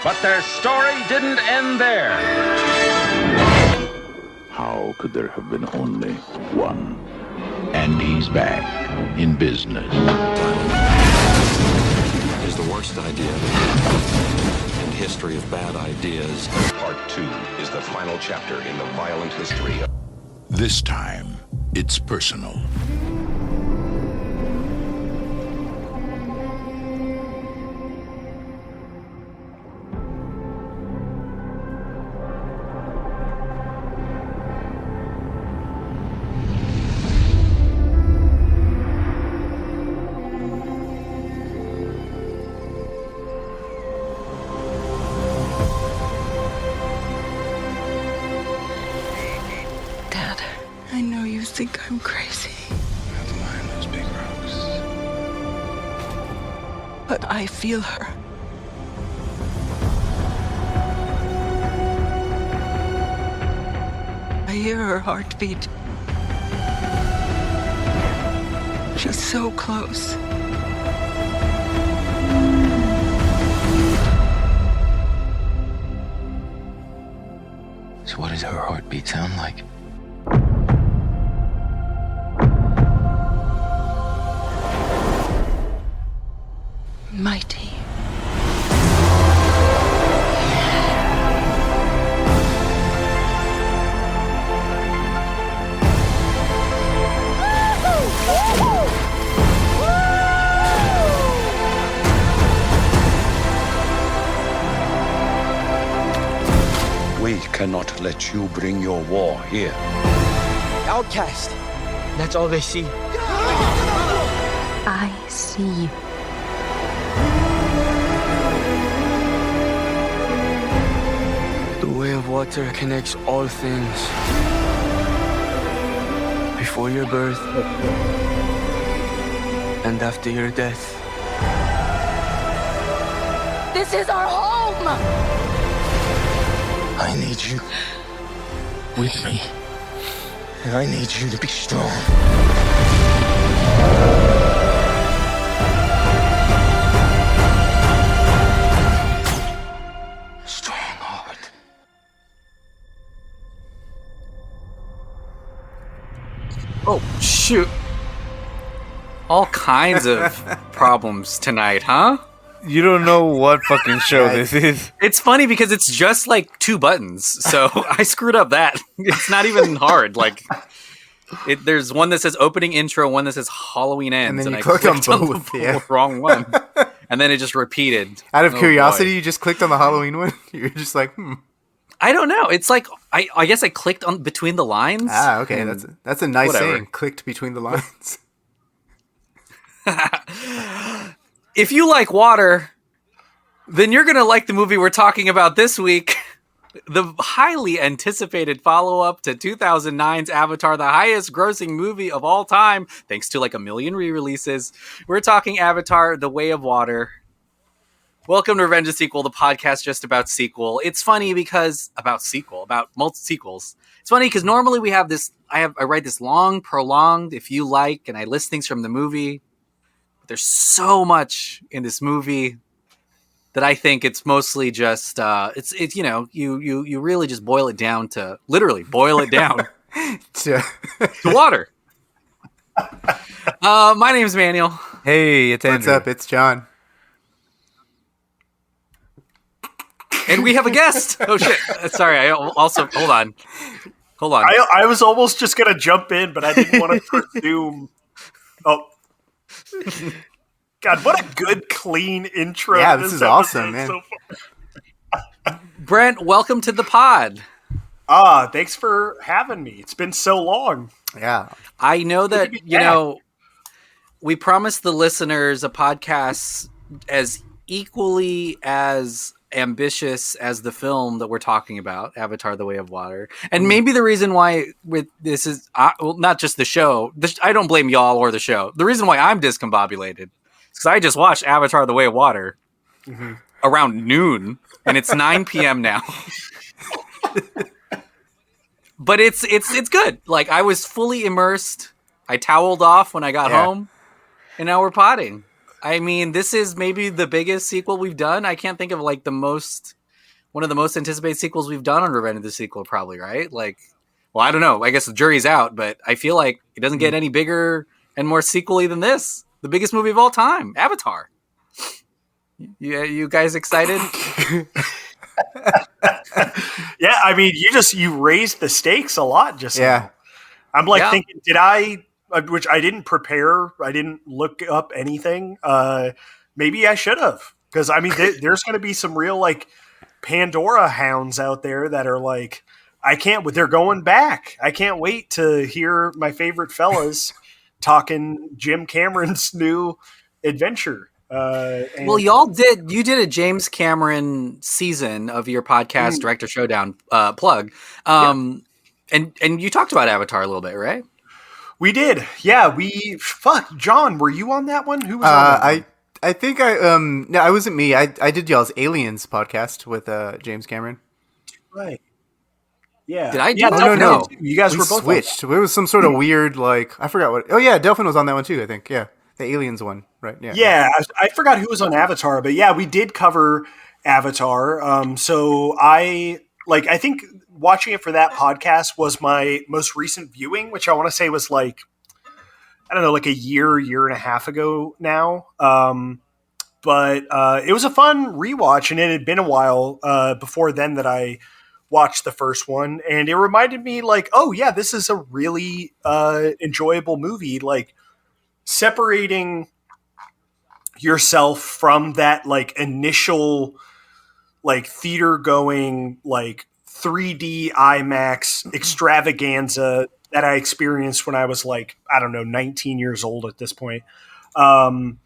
But their story didn't end there. How could there have been only one? And he's back in business. Is the worst idea in the history of bad ideas. Part 2 is the final chapter in the violent history. This time, it's personal. I know you think I'm crazy. Not mind those big rocks. But I feel her. I hear her heartbeat. She's so close. So what does her heartbeat sound like? Mighty. We cannot let you bring your war here. Outcast. That's all they see. I see you. The way of water connects all things. Before your birth and after your death. This is our home! I need you with me. And I need you to be strong. Strongheart. Oh, shoot. All kinds of problems tonight, huh? You don't know what fucking show this is. It's funny because it's just like 2 buttons, so I screwed up that. It's not even hard. Like, there's one that says opening intro, one that says Halloween ends, And then you I clicked on clicked both, yeah. wrong one, and then it just repeated. Out of Oh, curiosity, boy. you just clicked on the Halloween one? You're just like, I don't know. It's like I guess I clicked on between the lines. Ah, okay. and That's a nice whatever. saying. Clicked between the lines. If you like water, then you're going to like the movie we're talking about this week. The highly anticipated follow-up to 2009's Avatar, the highest grossing movie of all time, thanks to like a million re-releases. We're talking Avatar, The Way of Water. Welcome to Revenge of Sequel, the podcast just about sequel. It's funny because about multi-sequels. It's funny because normally we have this, I write this long, prolonged, if you like, and I list things from the movie. There's so much in this movie that I think it's mostly just it's you know you really just boil it down to To water. My name's Manuel. Hey, it's Andrew. What's up? It's John. And we have a guest. Oh shit! Sorry. I also hold on. I was almost just gonna jump in, but I didn't want to presume. Oh. God, what a good, clean intro. Yeah, this is awesome, man. So Brent, welcome to the pod. Thanks for having me. It's been so long. Yeah. I know that, we promised the listeners a podcast as equally as ambitious as the film that we're talking about, Avatar: The Way of Water. And maybe the reason why with this is not just the show. I don't blame y'all or the show. The reason why I'm discombobulated is because I just watched Avatar: The Way of Water around noon, and it's 9 p.m. now. But it's good. Like, I was fully immersed. I toweled off when I got home, and now we're potting. I mean, this is maybe the biggest sequel we've done. I can't think of like one of the most anticipated sequels we've done on Revenge of the Sequel, probably, right? Like, well, I don't know. I guess the jury's out, but I feel like it doesn't get any bigger and more sequely than this. The biggest movie of all time, Avatar. You guys excited? Yeah, I mean, you raised the stakes a lot just now. I'm like thinking, which I didn't prepare. I didn't look up anything. Maybe I should have, because I mean, there's going to be some real like Pandora hounds out there that are like, they're going back. I can't wait to hear my favorite fellas talking Jim Cameron's new adventure. Well, you did a James Cameron season of your podcast, Director Showdown plug. And you talked about Avatar a little bit, right? We did. Yeah, John, were you on that one? Who was on that one? I think no, it wasn't me. I did y'all's Aliens podcast with James Cameron. Right. Yeah. Did I do that? No. You guys were both switched. There was some sort of weird, like, I forgot what. Oh yeah, Delphin was on that one too, I think. Yeah. The Aliens one, right? Yeah. Yeah, I forgot who was on Avatar, but yeah, we did cover Avatar. So I think watching it for that podcast was my most recent viewing, which I want to say was like, I don't know, like a year and a half ago now. But it was a fun rewatch, and it had been a while before then that I watched the first one, and it reminded me like, oh yeah, this is a really enjoyable movie. Like, separating yourself from that like initial like theater going like 3D IMAX extravaganza that I experienced when I was like, I don't know, 19 years old at this point. And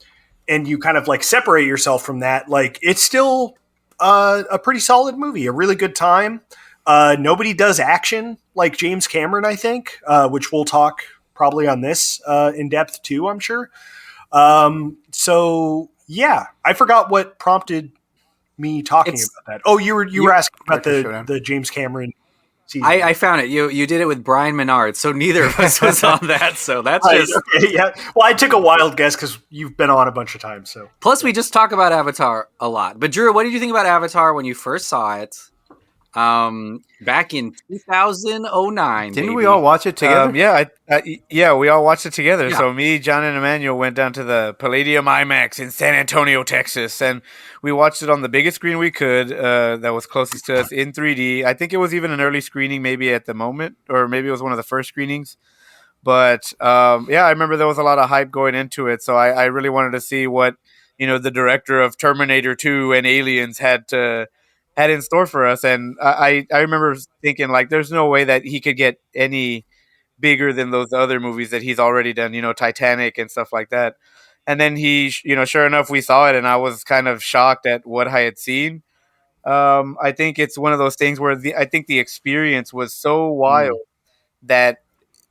you kind of like separate yourself from that. Like, it's still a pretty solid movie, a really good time. Nobody does action like James Cameron, I think, which we'll talk probably on this in depth too, I'm sure. So yeah, I forgot what prompted me talking about that. Oh, you were asking about the James Cameron season. I found it. You did it with Brian Menard, so neither of us was on that. So that's just okay, yeah. Well, I took a wild guess because you've been on a bunch of times. So plus, we just talk about Avatar a lot. But Drew, what did you think about Avatar when you first saw it? Back in 2009. Didn't we all watch it together? Yeah, we all watched it together. Yeah. So me, John, and Emmanuel went down to the Palladium IMAX in San Antonio, Texas, and we watched it on the biggest screen we could that was closest to us in 3D. I think it was even an early screening maybe at the moment, or maybe it was one of the first screenings. But yeah, I remember there was a lot of hype going into it, so I really wanted to see what the director of Terminator 2 and Aliens had in store for us. And I remember thinking, like, there's no way that he could get any bigger than those other movies that he's already done, Titanic and stuff like that. And then he, sure enough, we saw it, and I was kind of shocked at what I had seen. I think it's one of those things where I think the experience was so wild that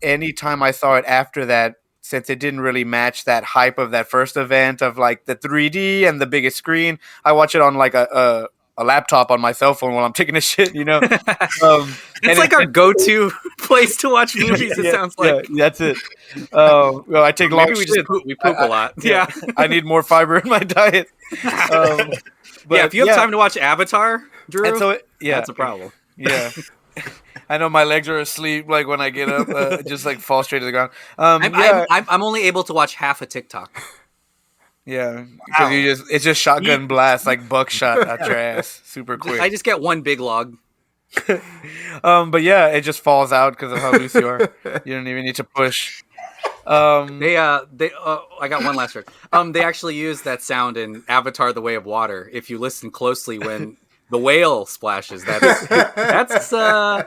anytime I saw it after that, since it didn't really match that hype of that first event of like the 3D and the biggest screen, I watch it on like a laptop on my cell phone while I'm taking a shit, It's like our go-to place to watch movies. It sounds like that's it. Well, I take long. Maybe we poop a lot. Yeah, I need more fiber in my diet. But if you have time to watch Avatar, Drew, that's a problem. Yeah. I know my legs are asleep. Like when I get up, just like fall straight to the ground. I'm only able to watch half a TikTok. Yeah, because it's just shotgun blast, like buckshot out your ass, super quick. I just get one big log. But yeah, it just falls out because of how loose you are. You don't even need to push. I got one last word. They actually use that sound in Avatar: The Way of Water. If you listen closely, when the whale splashes, that's a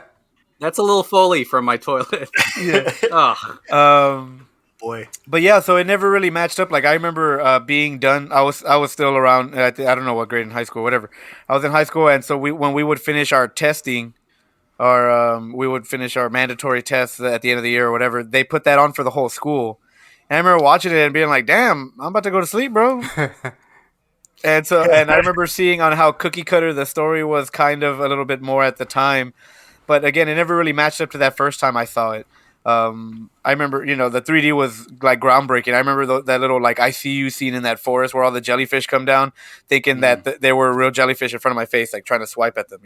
little Foley from my toilet. Yeah. Boy. But yeah, so it never really matched up. Like I remember being done. I was still around. I don't know what grade in high school, whatever. I was in high school, and so when we would finish our testing, or we would finish our mandatory tests at the end of the year or whatever, they put that on for the whole school. And I remember watching it and being like, "Damn, I'm about to go to sleep, bro." And I remember seeing on how cookie cutter the story was, kind of a little bit more at the time. But again, it never really matched up to that first time I saw it. I remember, the 3D was like groundbreaking. I remember that little like I see you scene in that forest where all the jellyfish come down, thinking that there were real jellyfish in front of my face, like trying to swipe at them.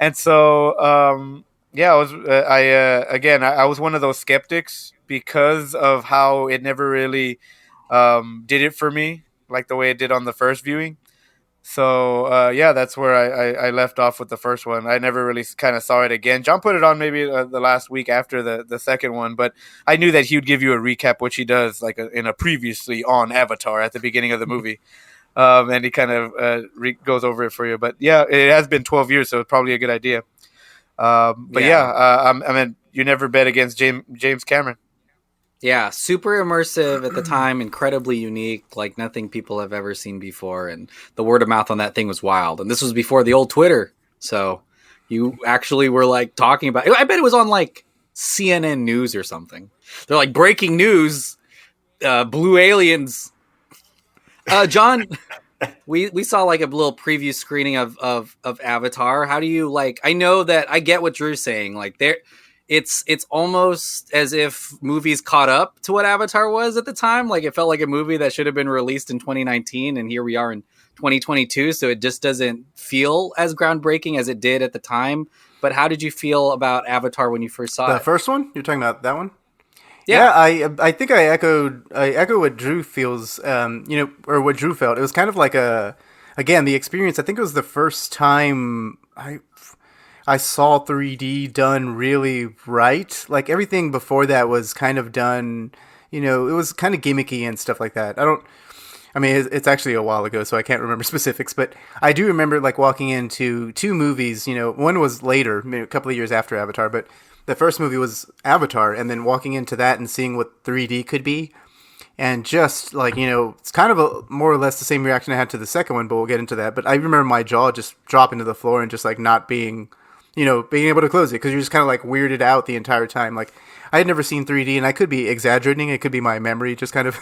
And so, yeah, I was one of those skeptics because of how it never really did it for me, like the way it did on the first viewing. So yeah, that's where I left off with the first one. I never really kind of saw it again. John put it on maybe the last week after the second one, but I knew that he would give you a recap, which he does like in a previously on Avatar at the beginning of the movie. And he kind of goes over it for you. But yeah, it has been 12 years, so it's probably a good idea. But I mean, you never bet against James Cameron. Yeah, super immersive at the time, incredibly unique, like nothing people have ever seen before. And the word of mouth on that thing was wild. And this was before the old Twitter. So you actually were like talking about it. I bet it was on like CNN News or something. They're like breaking news, blue aliens. John, we saw like a little preview screening of Avatar. How do you like? I know that I get what Drew's saying. Like it's almost as if movies caught up to what Avatar was at the time. Like it felt like a movie that should have been released in 2019, and here we are in 2022. So it just doesn't feel as groundbreaking as it did at the time. But how did you feel about Avatar when you first saw it? The first one? You're talking about that one? Yeah, I think I echo what Drew feels, or what Drew felt. It was kind of like again, the experience. I think it was the first time I saw 3D done really right. Like everything before that was kind of done, it was kind of gimmicky and stuff like that. It's actually a while ago, so I can't remember specifics, but I do remember like walking into two movies. One was later, maybe a couple of years after Avatar, but the first movie was Avatar, and then walking into that and seeing what 3D could be, and just like, it's kind of more or less the same reaction I had to the second one, but we'll get into that. But I remember my jaw just dropping to the floor and just like not being, being able to close it, because you're just kind of like weirded out the entire time. Like I had never seen 3D, and I could be exaggerating. It could be my memory just kind of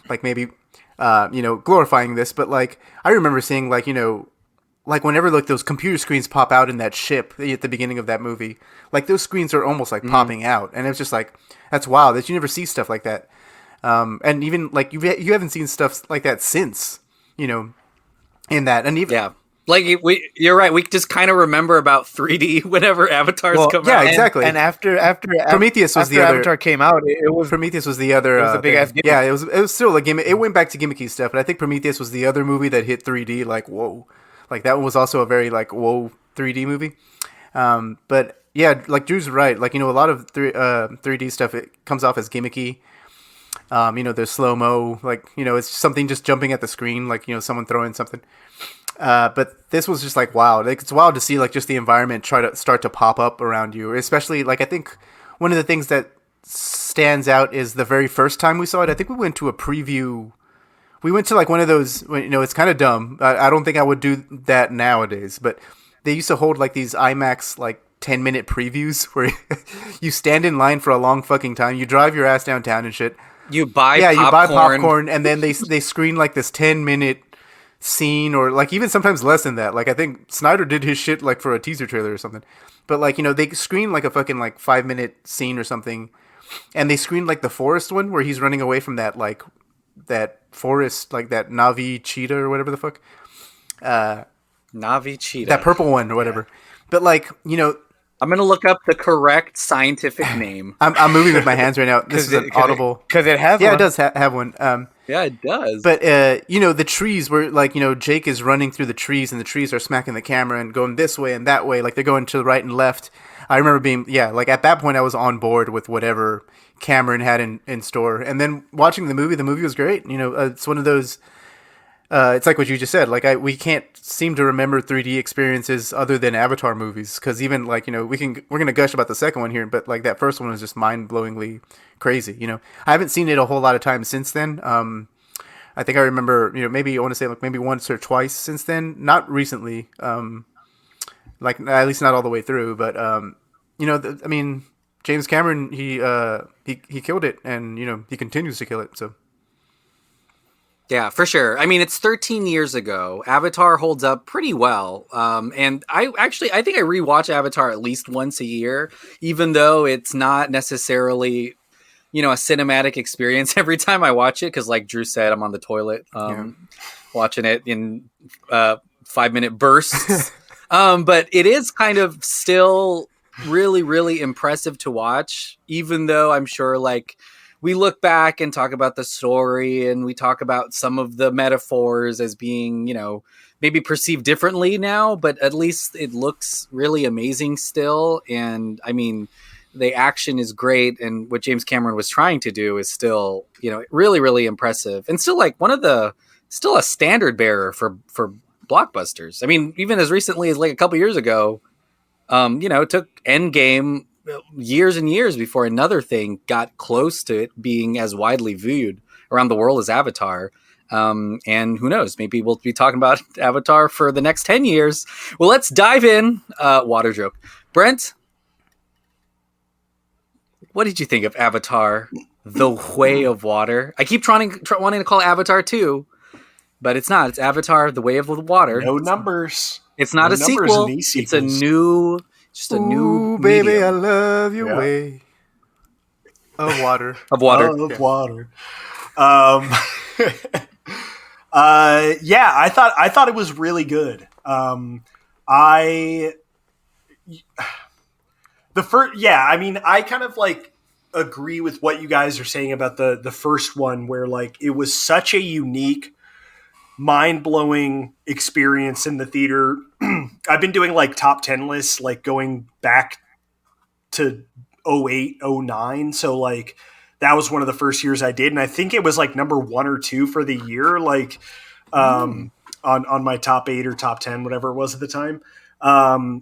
like maybe, glorifying this. But like I remember seeing like, like whenever like those computer screens pop out in that ship at the beginning of that movie, like those screens are almost like popping out, and it's just like, that's wild that you never see stuff like that. And even like you haven't seen stuff like that since, in that, and even like you're right. We just kind of remember about 3D whenever Avatars come out. Yeah, exactly. And after Prometheus was after the other. Avatar came out, it was Prometheus was the other. It was a big ass gimmick. Yeah, it was still a gimmick. It went back to gimmicky stuff, but I think Prometheus was the other movie that hit 3D. Like whoa. Like that one was also a very like whoa 3D movie, but yeah, like Drew's right. Like a lot of 3D stuff, it comes off as gimmicky. There's slow mo, like it's something just jumping at the screen, like someone throwing something. But this was just like wow. Like it's wild to see like just the environment start to pop up around you. Especially like I think one of the things that stands out is the very first time we saw it. I think we went to a preview. We went to like one of those, it's kind of dumb. I don't think I would do that nowadays, but they used to hold like these IMAX like 10-minute previews where you stand in line for a long fucking time. You drive your ass downtown and shit. You buy popcorn, and then they screen like this 10-minute scene, or like even sometimes less than that. Like I think Snyder did his shit like for a teaser trailer or something. But like, they screen like a fucking like 5-minute scene or something. And they screened like the forest one where he's running away from that like that forest, like that Navi cheetah or whatever the fuck. Navi cheetah. That purple one or whatever. But like, I'm gonna look up the correct scientific name. I'm moving with my hands right now. This is an audible. Because it has one. Yeah, it does have one. Yeah, it does. But, the trees were like, Jake is running through the trees, and the trees are smacking the camera and going this way and that way. Like they're going to the right and left. I remember being, like at that point I was on board with whatever Cameron had in store. And then watching the movie was great. It's one of those, it's like what you just said. Like we can't seem to remember 3D experiences other than Avatar movies. Cause even like, we're going to gush about the second one here, but like that first one was just mind blowingly crazy. I haven't seen it a whole lot of times since then. I think I remember, maybe I want to say like maybe once or twice since then, not recently. Like at least not all the way through, but James Cameron, he killed it, and he continues to kill it. So Yeah, for sure. I mean, it's 13 years ago. Avatar holds up pretty well. And I think I rewatch Avatar at least once a year, even though it's not necessarily, a cinematic experience every time I watch it. Cause like Drew said, I'm on the toilet, watching it in 5-minute bursts. But it is kind of still really, really impressive to watch, even though I'm sure like, we look back and talk about the story and we talk about some of the metaphors as being, maybe perceived differently now, but at least it looks really amazing still. And I mean, the action is great. And what James Cameron was trying to do is still, really, really impressive and still like still a standard bearer for blockbusters. I mean, even as recently as like a couple years ago, it took Endgame years and years before another thing got close to it being as widely viewed around the world as Avatar. And who knows, maybe we'll be talking about Avatar for the next 10 years. Well, let's dive in. Water joke. Brent, what did you think of Avatar, The Way of Water? I keep wanting to call it Avatar 2, but it's not. It's Avatar, The Way of the Water. No numbers. It's not a sequel. It's a new... Just a new baby, medium. I love your way of water. Of water. Of water. I thought it was really good. I kind of like agree with what you guys are saying about the first one, where like it was such a unique, mind-blowing experience in the theater. I've been doing like top 10 lists, like going back to 08, 09. So like that was one of the first years I did. And I think it was like number 1 or 2 for the year, like on my top 8 or top 10, whatever it was at the time.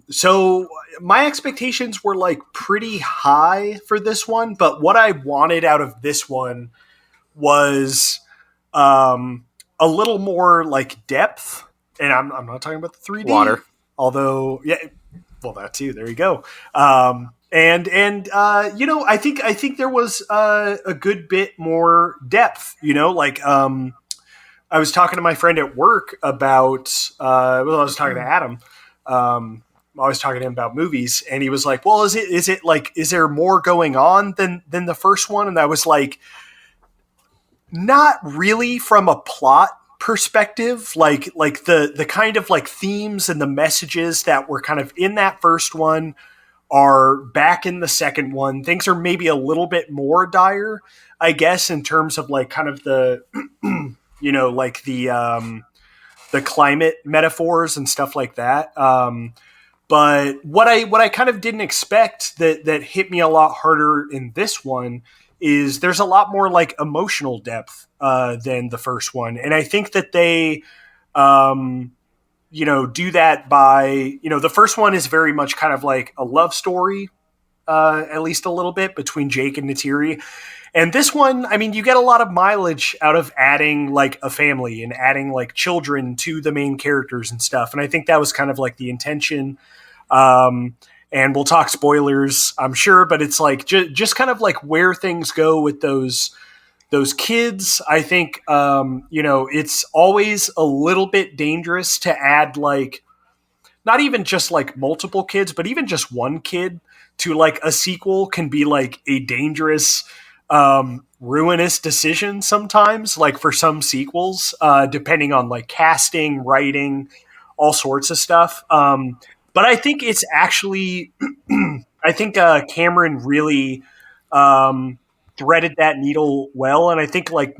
So my expectations were like pretty high for this one, but what I wanted out of this one was, a little more like depth, and I'm not talking about the 3D water, although that too. There you go. I think there was a good bit more depth. I was talking to my friend at work about. I was talking to Adam. I was talking to him about movies, and he was like, "Well, is there more going on than the first one?" And I was like, not really from a plot perspective, like the kind of like themes and the messages that were kind of in that first one are back in the second one. Things are maybe a little bit more dire, I guess, in terms of like kind of the, like the climate metaphors and stuff like that. But what I kind of didn't expect that hit me a lot harder in this one is there's a lot more like emotional depth than the first one. And I think that they, do that by, the first one is very much kind of like a love story, at least a little bit, between Jake and Neytiri. And this one, I mean, you get a lot of mileage out of adding like a family and adding like children to the main characters and stuff. And I think that was kind of like the intention. And we'll talk spoilers, I'm sure, but it's like just kind of like where things go with those kids. I think, it's always a little bit dangerous to add like, not even just like multiple kids, but even just one kid to like a sequel can be like a dangerous, ruinous decision sometimes, like for some sequels, depending on like casting, writing, all sorts of stuff. But I think it's actually, Cameron really threaded that needle well. And I think like,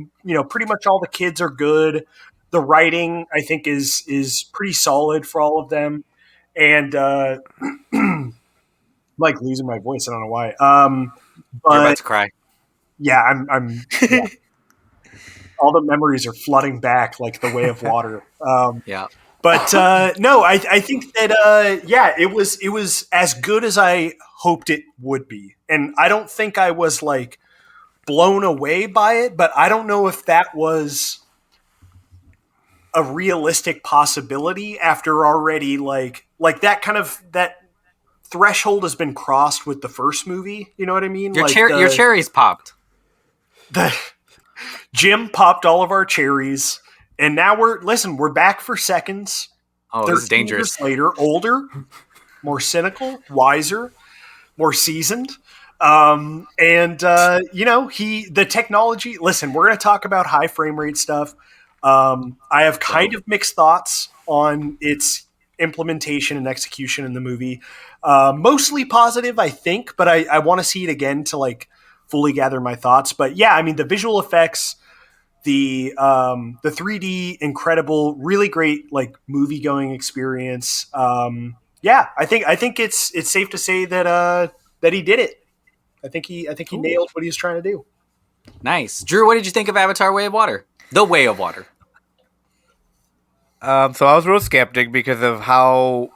pretty much all the kids are good. The writing, I think, is pretty solid for all of them. And I'm like losing my voice. I don't know why. But, you're about to cry. Yeah, I'm yeah. All the memories are flooding back like the way of water. Yeah. But no, I think that it was as good as I hoped it would be, and I don't think I was like blown away by it. But I don't know if that was a realistic possibility after already like that kind of that threshold has been crossed with the first movie. You know what I mean? Your cherry's popped. Jim popped all of our cherries, and now we're back for seconds. Oh, this is 13 dangerous. years later, older, more cynical, wiser, more seasoned. The technology. Listen, we're going to talk about high frame rate stuff. I have kind of mixed thoughts on its implementation and execution in the movie. Mostly positive, I think, but I want to see it again to like fully gather my thoughts. But yeah, I mean the visual effects, the 3D, incredible, really great like movie going experience. Yeah, I think it's safe to say that he did it. I think he nailed what he was trying to do. Nice. Drew, what did you think of Avatar: Way of Water? The Way of Water. So I was real skeptic because of how.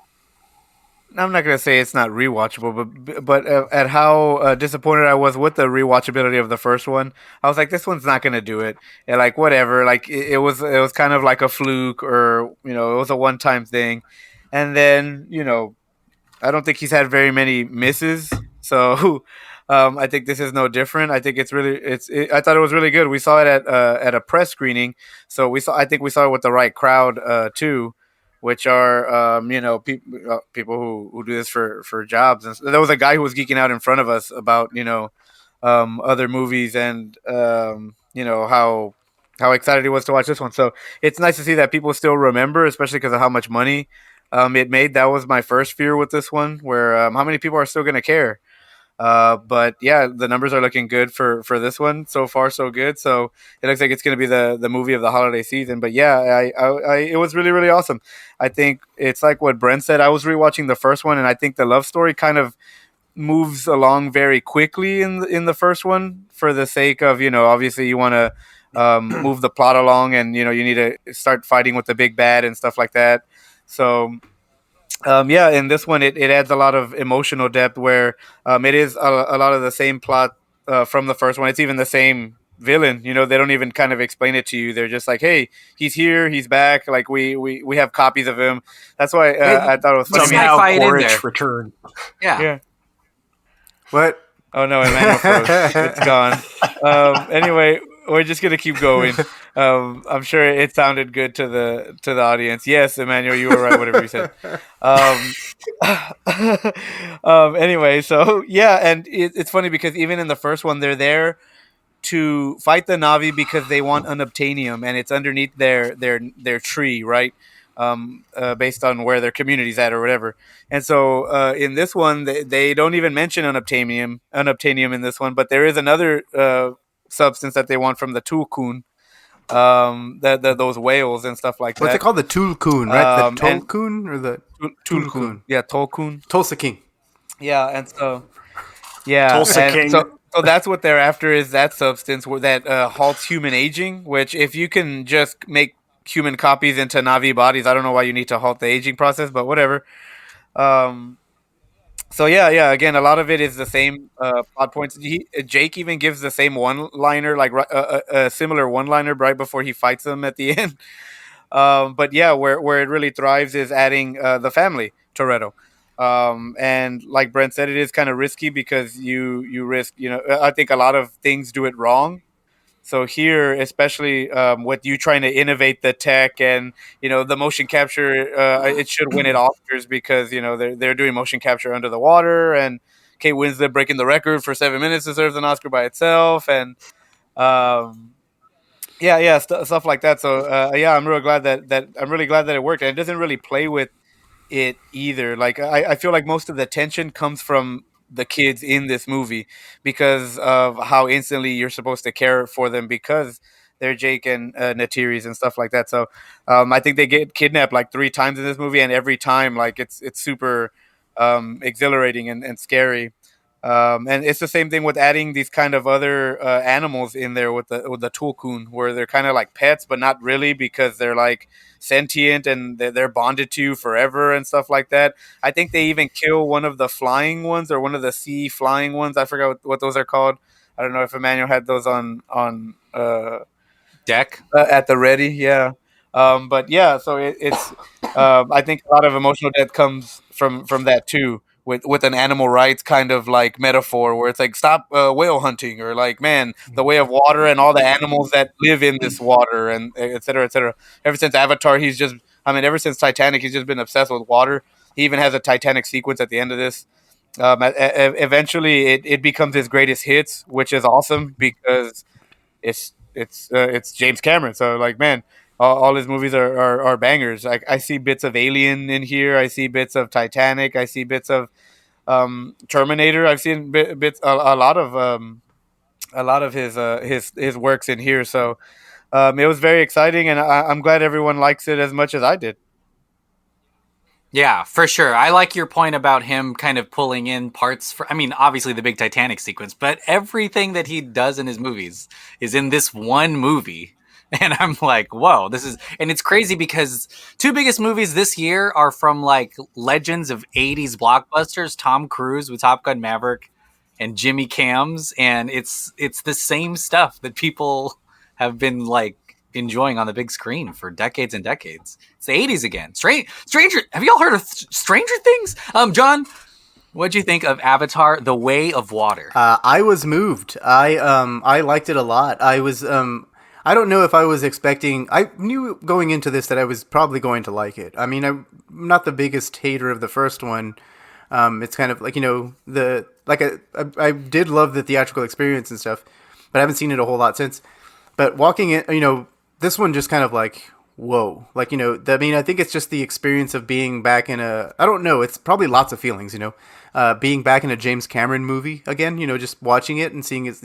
I'm not gonna say it's not rewatchable, but at how disappointed I was with the rewatchability of the first one. I was like, this one's not gonna do it, and like whatever. Like it was kind of like a fluke, or it was a one time thing, and then I don't think he's had very many misses. So I think this is no different. I think I thought it was really good. We saw it at a press screening, so I think we saw it with the right crowd too, which are people who do this for jobs. And there was a guy who was geeking out in front of us about other movies and how excited he was to watch this one. So it's nice to see that people still remember, especially because of how much money it made. That was my first fear with this one, where how many people are still going to care. But yeah, the numbers are looking good for this one. So far, so good. So it looks like it's going to be the movie of the holiday season. But yeah, it was really, really awesome. I think it's like what Brent said. I was rewatching the first one, and I think the love story kind of moves along very quickly in the first one, for the sake of obviously you want to move the plot along, and you need to start fighting with the big bad and stuff like that. So yeah, in this one, it adds a lot of emotional depth, where it is a lot of the same plot from the first one. It's even the same villain. They don't even kind of explain it to you. They're just like, hey, he's here, he's back. Like we have copies of him. That's why I thought it was funny. Somehow Quaritch return. Yeah. What? Oh no, Emmanuel froze. It's gone. Anyway, we're just gonna keep going. I'm sure it sounded good to the audience. Yes, Emmanuel, you were right. Whatever you said. Anyway, so yeah, and it's funny because even in the first one, they're there to fight the Na'vi because they want unobtainium, and it's underneath their tree, right? Based on where their community's at or whatever. And so in this one, they don't even mention unobtainium in this one, but there is another substance that they want from the tulkun, those whales and stuff like that. What's it called? The tulkun, right? The tulkun or the tulkun? Yeah, tulkun. Tulsa King. Yeah, and so Tulsa King. So that's what they're after, is that substance that halts human aging. Which, if you can just make human copies into Na'vi bodies, I don't know why you need to halt the aging process, but whatever. So yeah. Again, a lot of it is the same plot points. Jake even gives the same one-liner, like a similar one-liner right before he fights them at the end. But yeah, where it really thrives is adding the family Toretto. And like Brent said, it is kind of risky because you risk. I think a lot of things do it wrong. So here, especially with you trying to innovate the tech and the motion capture, it should win at Oscars because they're doing motion capture under the water, and Kate Winslet breaking the record for 7 minutes deserves an Oscar by itself, and stuff like that. So yeah, I'm really glad that it worked, and it doesn't really play with it either. Like I feel like most of the tension comes from the kids in this movie because of how instantly you're supposed to care for them because they're Jake and Natiris and stuff like that. So I think they get kidnapped like 3 times in this movie, and every time like it's super exhilarating and scary. And it's the same thing with adding these kind of other animals in there with the tulkun, where they're kind of like pets, but not really, because they're like sentient and they're bonded to you forever and stuff like that. I think they even kill one of the flying ones, or one of the sea flying ones. I forgot what those are called. I don't know if Emmanuel had those on deck at the ready. Yeah. But yeah, so it's I think a lot of emotional depth comes from that too, with an animal rights kind of like metaphor where it's like stop whale hunting, or like, man, the way of water and all the animals that live in this water, and et cetera, et cetera. Ever since Avatar, ever since Titanic, he's just been obsessed with water. He even has a Titanic sequence at the end of this. Eventually, it becomes his greatest hits, which is awesome because it's James Cameron. So like, man, all his movies are bangers. Like, I see bits of Alien in here. I see bits of Titanic. I see bits of Terminator. I've seen bits a lot of his works in here. So it was very exciting, and I'm glad everyone likes it as much as I did. Yeah, for sure. I like your point about him kind of pulling in parts obviously the big Titanic sequence, but everything that he does in his movies is in this one movie. And I'm like, whoa, and it's crazy because two biggest movies this year are from like legends of 80s blockbusters, Tom Cruise with Top Gun Maverick and Jimmy Cams. And it's the same stuff that people have been like enjoying on the big screen for decades and decades. It's the 80s again. Stranger, have you all heard of Stranger Things? John, what'd you think of Avatar: The Way of Water? I was moved. I liked it a lot. I don't know if I was expecting. I knew going into this that I was probably going to like it. I mean, I'm not the biggest hater of the first one. It's kind of like, I did love the theatrical experience and stuff, but I haven't seen it a whole lot since. But walking in, this one just kind of like, whoa. Like, I think it's just the experience of being back in I don't know, it's probably lots of feelings, being back in a James Cameron movie again, just watching it and seeing it,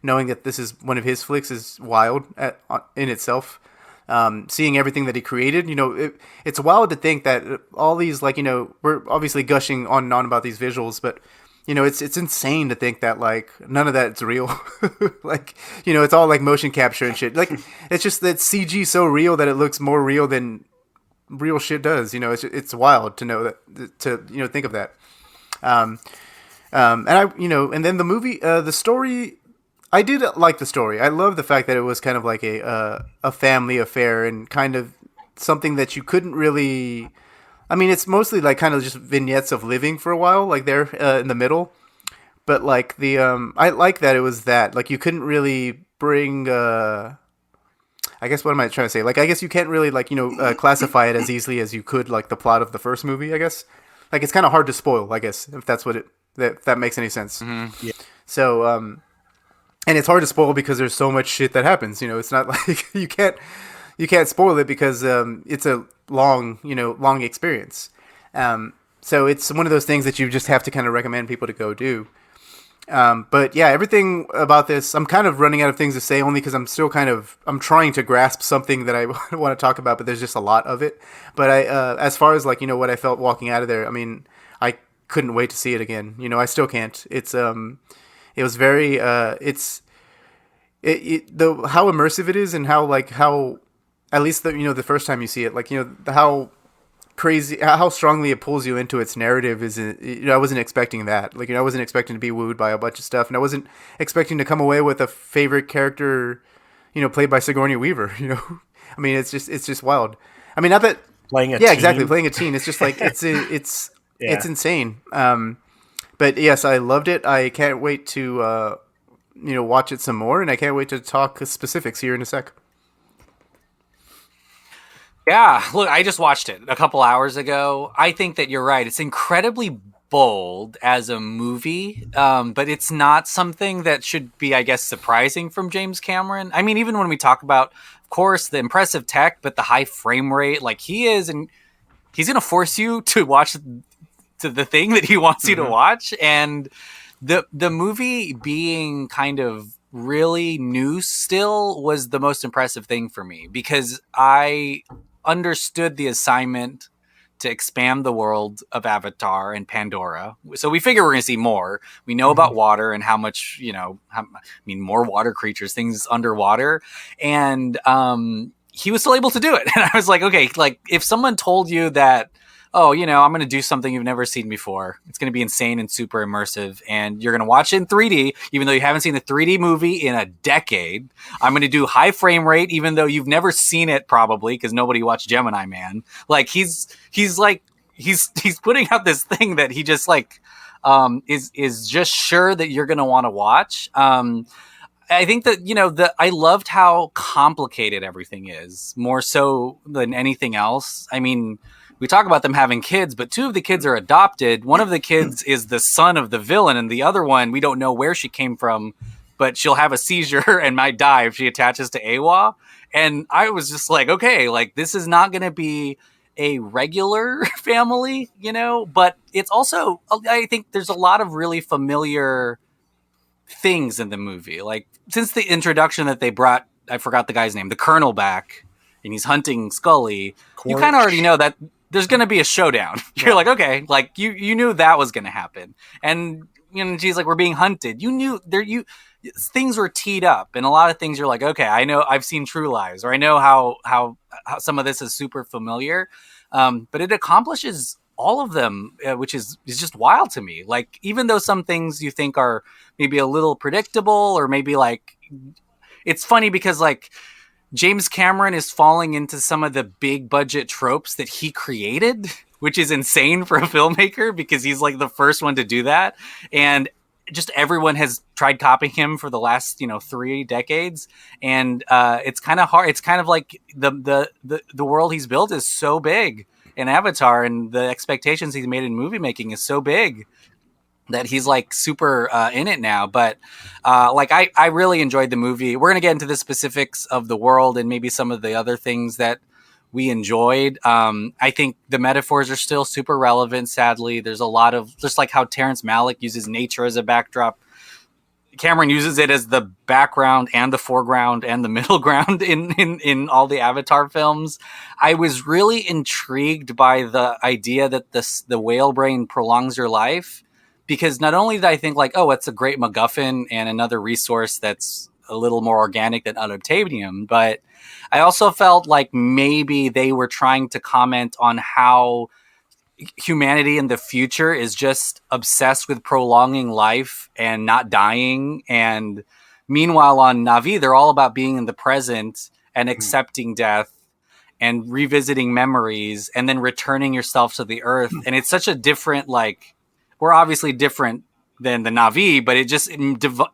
knowing that this is one of his flicks is wild in itself. Seeing everything that he created, it's wild to think that all these, we're obviously gushing on and on about these visuals, but it's insane to think that like none of that's real. It's all like motion capture and shit. Like, it's just that CG so real that it looks more real than real shit does. It's wild to know that, to think of that. And and then the movie, the story, I did like the story. I love the fact that it was kind of like a family affair and kind of something that you couldn't really. I mean, it's mostly like kind of just vignettes of living for a while, like there in the middle. But like I like that it was that. Like, you couldn't really bring. I guess what am I trying to say? Like, I guess you can't really classify it as easily as you could like the plot of the first movie. I guess like it's kind of hard to spoil. I guess if that's what that makes any sense. Mm-hmm. Yeah. So and it's hard to spoil because there's so much shit that happens. It's not like you can't spoil it because it's a long experience. So it's one of those things that you just have to kind of recommend people to go do. But yeah, everything about this, I'm kind of running out of things to say only because I'm trying to grasp something that I want to talk about, but there's just a lot of it. But as far as what I felt walking out of there, I mean, I couldn't wait to see it again. I still can't. It's, it was very, how immersive it is and how at least the first time you see it, how crazy, how strongly it pulls you into its narrative is. I wasn't expecting that. I wasn't expecting to be wooed by a bunch of stuff, and I wasn't expecting to come away with a favorite character, played by Sigourney Weaver. I mean, it's just wild. I mean, not that playing a teen. Exactly, playing a teen. It's just like it's insane. But yes, I loved it. I can't wait to watch it some more, and I can't wait to talk specifics here in a sec. Yeah, look, I just watched it a couple hours ago. I think that you're right. It's incredibly bold as a movie, but it's not something that should be, I guess, surprising from James Cameron. I mean, even when we talk about, of course, the impressive tech, but the high frame rate, like he is, and he's going to force you to watch to the thing that he wants you to watch. And the movie being kind of really new still was the most impressive thing for me, because I understood the assignment to expand the world of Avatar and Pandora. So we figure we're going to see more. We know about water and how much, more water creatures, things underwater. And he was still able to do it. And I was like, okay, like if someone told you that, oh, I'm going to do something you've never seen before. It's going to be insane and super immersive. And you're going to watch it in 3D, even though you haven't seen a 3D movie in a decade. I'm going to do high frame rate, even though you've never seen it probably, because nobody watched Gemini Man. Like he's like he's putting out this thing that he just like is just sure that you're going to want to watch. I think that, I loved how complicated everything is, more so than anything else. I mean, we talk about them having kids, but 2 of the kids are adopted. One of the kids is the son of the villain, and the other one, we don't know where she came from, but she'll have a seizure and might die if she attaches to Awa. And I was just like, okay, like this is not going to be a regular family, but it's also, I think there's a lot of really familiar things in the movie. Like since the introduction that they brought, I forgot the guy's name, the Colonel back, and he's hunting Scully. You kind of already know that there's going to be a showdown. You're like, okay, like you knew that was going to happen. And she's like, we're being hunted. You knew things were teed up, and a lot of things you're like, okay, I know, I've seen True Lies, or I know how some of this is super familiar. But it accomplishes all of them, which is just wild to me. Like, even though some things you think are maybe a little predictable, or maybe like, it's funny because like James Cameron is falling into some of the big budget tropes that he created, which is insane for a filmmaker because he's like the first one to do that. And just everyone has tried copying him for the last 3 decades, and it's kind of hard. It's kind of like the world he's built is so big in Avatar, and the expectations he's made in movie making is so big that he's like super in it now. But like I really enjoyed the movie. We're gonna get into the specifics of the world and maybe some of the other things that we enjoyed. I think the metaphors are still super relevant. Sadly, there's a lot of, just like how Terrence Malick uses nature as a backdrop, Cameron uses it as the background and the foreground and the middle ground in all the Avatar films. I was really intrigued by the idea that the whale brain prolongs your life, because not only did I think like, oh, it's a great MacGuffin and another resource that's a little more organic than unobtainium, but I also felt like maybe they were trying to comment on how humanity in the future is just obsessed with prolonging life and not dying. And meanwhile on Na'vi, they're all about being in the present and accepting death and revisiting memories and then returning yourself to the earth. And it's such a different, like, we're obviously different than the Na'vi, but it just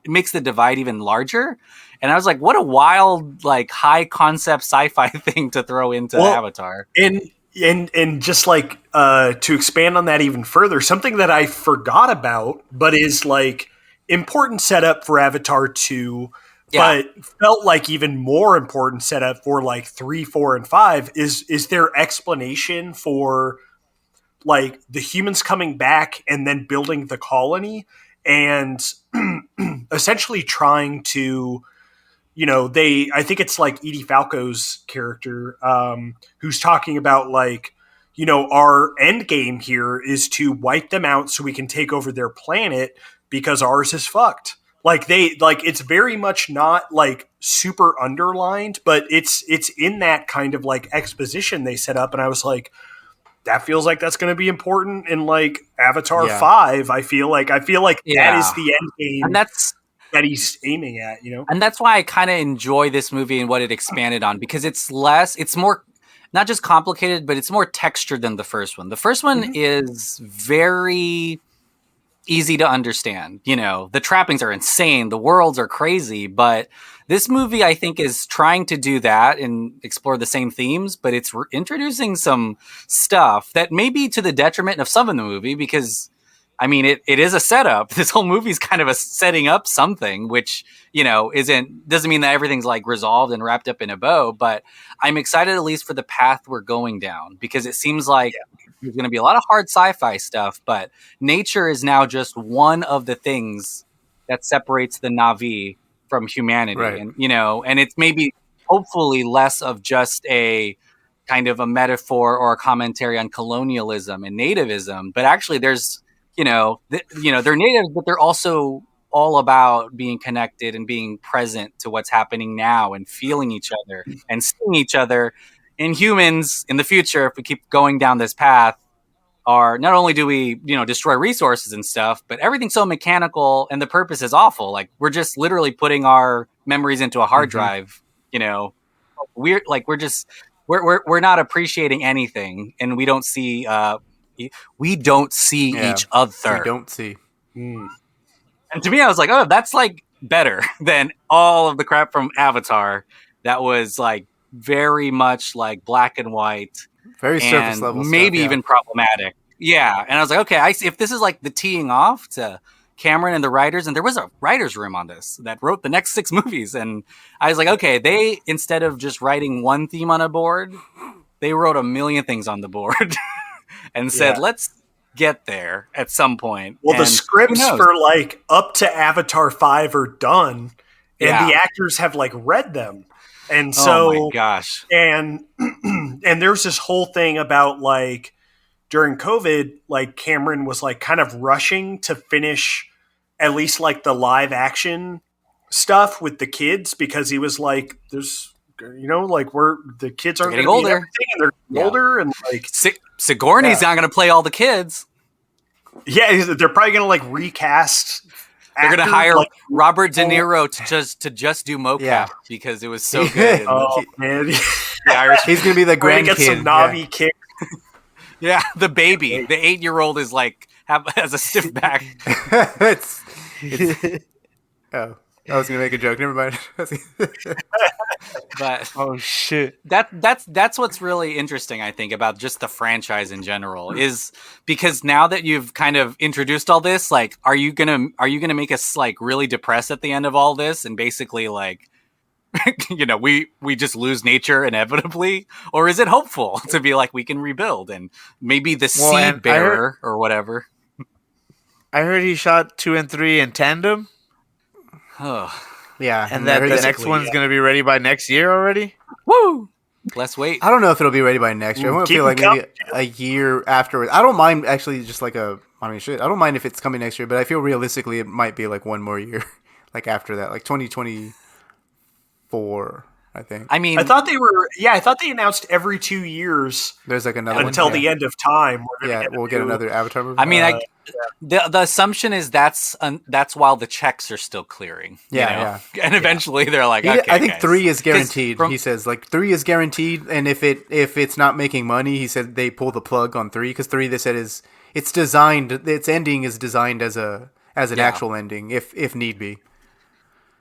makes the divide even larger. And I was like, what a wild, like, high concept sci-fi thing to throw into Avatar. And just like to expand on that even further, something that I forgot about, but is like important setup for Avatar 2, but felt like even more important setup for like 3, 4, and 5 is their explanation for like the humans coming back and then building the colony and essentially trying to, I think it's like Edie Falco's character, who's talking about like, our end game here is to wipe them out so we can take over their planet because ours is fucked. Like it's very much not like super underlined, but it's in that kind of like exposition they set up. And I was like, that feels like that's going to be important in like Avatar 5. I feel like that is the end game. And that's that he's aiming at, And that's why I kind of enjoy this movie and what it expanded on, because it's more, not just complicated, but it's more textured than the first one. The first one is very easy to understand. The trappings are insane. The worlds are crazy, but this movie, I think, is trying to do that and explore the same themes, but it's introducing some stuff that may be to the detriment of some of the movie, because I mean, it is a setup. This whole movie is kind of a setting up something, which, doesn't mean that everything's like resolved and wrapped up in a bow, but I'm excited at least for the path we're going down, because it seems like there's going to be a lot of hard sci-fi stuff, but nature is now just one of the things that separates the Na'vi from humanity. Right. And, and it's maybe hopefully less of just a kind of a metaphor or a commentary on colonialism and nativism, but actually there's, they're natives, but they're also all about being connected and being present to what's happening now and feeling each other and seeing each other. And humans in the future, if we keep going down this path, are not only do we, destroy resources and stuff, but everything's so mechanical and the purpose is awful. Like, we're just literally putting our memories into a hard drive, we're not appreciating anything, and we don't see we don't see each other. We don't see. And to me, I was like, oh, that's like better than all of the crap from Avatar that was like very much like black and white, very surface level, maybe stuff, even problematic. Yeah, and I was like, okay, if this is like the teeing off to Cameron and the writers, and there was a writer's room on this that wrote the next 6 movies, and I was like, okay, they, instead of just writing one theme on a board, they wrote a million things on the board and said, let's get there at some point. Well, the scripts for like up to Avatar 5 are done, and the actors have like read them. And so, oh my gosh. And there's this whole thing about like during COVID, like Cameron was like kind of rushing to finish at least like the live action stuff with the kids, because he was like, there's, you know, like the kids aren't getting older, and they're getting older, and like Sigourney's not going to play all the kids. Yeah, they're probably going to like recast. They're going to hire like Robert De Niro to just do mocap because it was so good. Oh man, the Irish. He's going to be the grandkid. Get some Navi kid. Yeah, the baby, the 8-year-old is like has a stiff back. Oh, I was gonna make a joke. Never mind. But oh shit, that's what's really interesting, I think, about just the franchise in general, is because now that you've kind of introduced all this, like, are you gonna make us like really depressed at the end of all this, and basically like, you know, we just lose nature inevitably, or is it hopeful to be like we can rebuild and maybe the seed bearer or whatever? I heard he shot 2 and 3 in tandem. Oh. Yeah, and that the next one's going to be ready by next year already. Woo! Let's wait. I don't know if it'll be ready by next year. I want to feel like maybe a year afterwards. I don't mind actually, just like I don't mind if it's coming next year, but I feel realistically it might be like one more year, like after that, like 2024. I think. I mean, I thought they announced every 2 years. There's like another until one. the end of time. We'll get another Avatar movie. I mean, the assumption is that's while the checks are still clearing. Yeah. And eventually they're like, okay, I think guys. 3 is guaranteed. He says like 3 is guaranteed, and if it's not making money, he said they pull the plug on 3, because 3 they said it's designed. Its ending is designed as an actual ending if need be.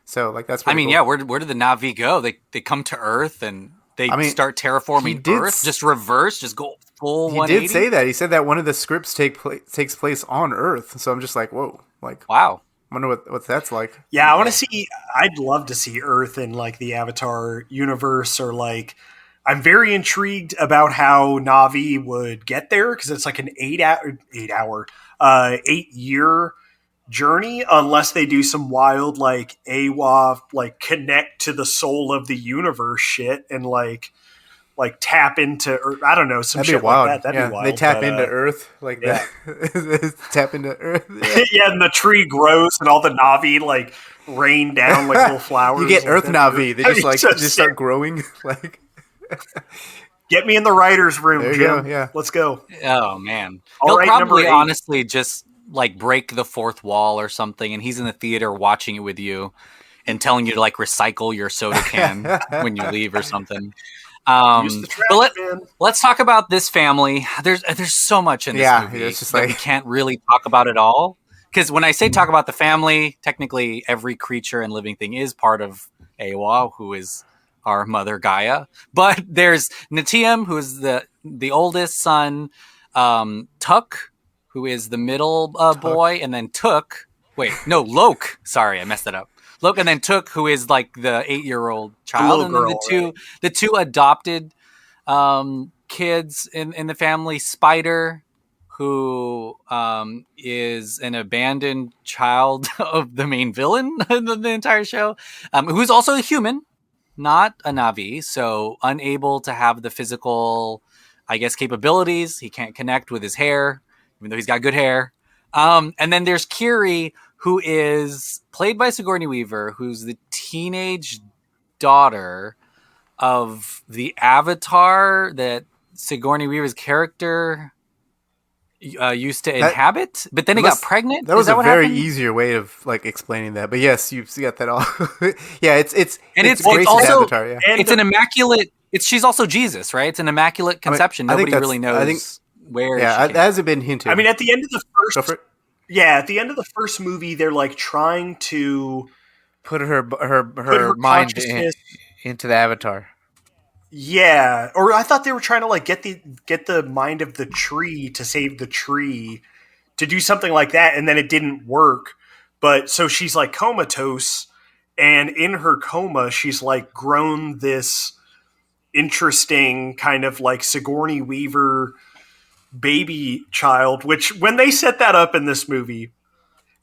So like that's. I mean, cool. where did the Na'vi go? They come to Earth and they start terraforming Earth. Just reverse, just go full. He 180? did say that. He said that one of the scripts takes place on Earth. So I'm just like, whoa, like wow. I wonder what that's like. Yeah, I want to see. I'd love to see Earth in like the Avatar universe, or like. I'm very intrigued about how Na'vi would get there, because it's like an 8-year journey, unless they do some wild like AWA like connect to the soul of the universe shit and like tap into, or I don't know, some That'd shit be wild. like that. That'd be wild. They tap into Earth like that. Tap into Earth. Yeah, and the tree grows and all the Na'vi like rain down like little flowers. You get like Earth Na'vi. They just start growing like. Get me in the writer's room, there you Jim. go, yeah. Let's go. Oh man, All he'll right, probably number 8. honestly just like break the fourth wall or something, and he's in the theater watching it with you and telling you to like recycle your soda can when you leave or something. But let's talk about this family. There's so much in this movie it's just that we can't really talk about it all. Because when I say talk about the family, technically every creature and living thing is part of Awa, who is our mother Gaia. But there's Natium, who is the oldest son, Tuk, who is the middle boy, and then Lok. Sorry, I messed that up. Lok, and then Tuk, who is like the 8-year-old child, and then the two adopted kids in the family. Spider, who is an abandoned child of the main villain in the entire show, who's also a human, not a Na'vi, so unable to have the physical, I guess, capabilities. He can't connect with his hair, even though he's got good hair. And then there's Kiri, who is played by Sigourney Weaver, who's the teenage daughter of the Avatar that Sigourney Weaver's character used to inhabit, but then he got pregnant. That was a very easier way of like explaining that. But yes, you've got that all. Yeah, it's also Avatar, yeah. It's an immaculate. She's also Jesus, right? It's an immaculate conception. Nobody really knows. where Yeah, she it hasn't been hinted. I mean, at the end of the Go for first, it. yeah, at the end of the first movie, they're like trying to Put her put her mind consciousness. into the avatar. Yeah, or I thought they were trying to like get the mind of the tree to save the tree, to do something like that, and then it didn't work. But so she's like comatose, and in her coma, she's like grown this interesting kind of like Sigourney Weaver baby child. Which when they set that up in this movie,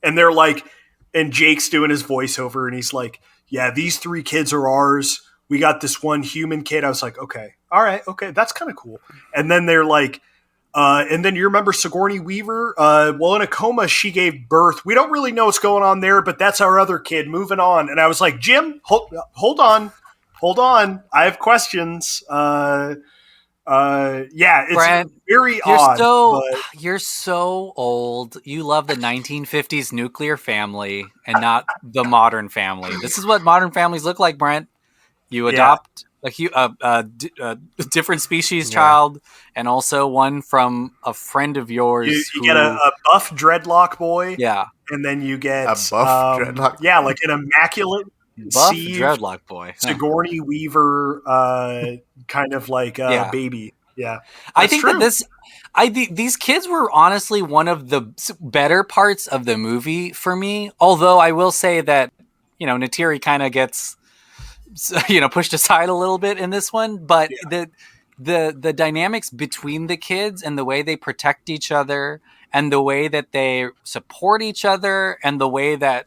and they're like, and Jake's doing his voiceover, and he's like, "Yeah, these 3 kids are ours. We got this one human kid." I was like, "Okay, all right, okay, that's kind of cool." And then they're like, and then you remember Sigourney Weaver? Well, in a coma, she gave birth. We don't really know what's going on there, but that's our other kid. Moving on. And I was like, Jim, hold on. I have questions. Yeah, it's Brent, very odd. You're so old. You love the 1950s nuclear family and not the modern family. This is what modern families look like, Brent. You adopt a different species child, and also one from a friend of yours. You get a buff dreadlock boy. Yeah. And then you get a buff dreadlock. Yeah, like an immaculate buff dreadlock boy. Sigourney Weaver kind of like baby. Yeah. I think true. These kids were honestly one of the better parts of the movie for me. Although I will say that, Neytiri kind of gets, pushed aside a little bit in this one, but the dynamics between the kids and the way they protect each other and the way that they support each other and the way that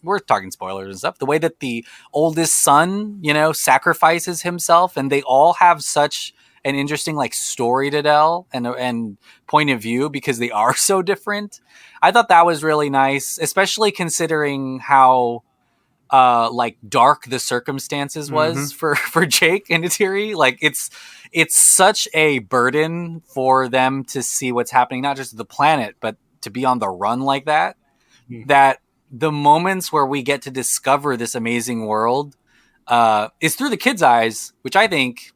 we're talking spoilers and stuff, the way that the oldest son, sacrifices himself, and they all have such an interesting like story to tell and point of view because they are so different. I thought that was really nice, especially considering how like dark the circumstances was for Jake and Neytiri. Like it's such a burden for them to see what's happening, not just to the planet, but to be on the run like that, that the moments where we get to discover this amazing world is through the kids' eyes, which I think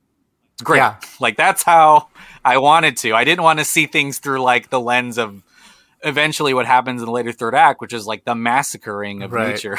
is great. Yeah. Like that's how I wanted to. I didn't want to see things through like the lens of eventually what happens in the later third act, which is like the massacring of nature,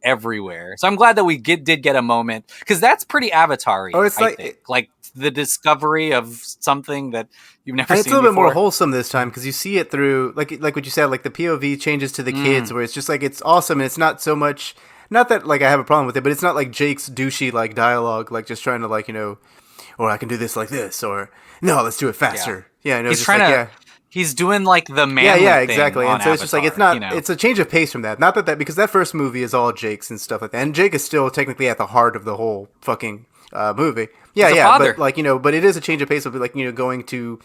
everywhere. So I'm glad that we did get a moment, because that's pretty Avatar-y. Oh, it's I think. Like the discovery of something that you've never seen. It's a little bit more wholesome this time because you see it through like what you said, like the POV changes to the kids, where it's just like it's awesome, and it's not so much. Not that like I have a problem with it, but it's not like Jake's douchey like dialogue, like just trying to like or I can do this like this, or no, let's do it faster. Yeah, no, he's trying to. He's doing like the manly exactly. thing And so it's just like it's not. It's a change of pace from that. Not that because that first movie is all Jake's and stuff like that, and Jake is still technically at the heart of the whole fucking movie. Yeah, but like but it is a change of pace of like going to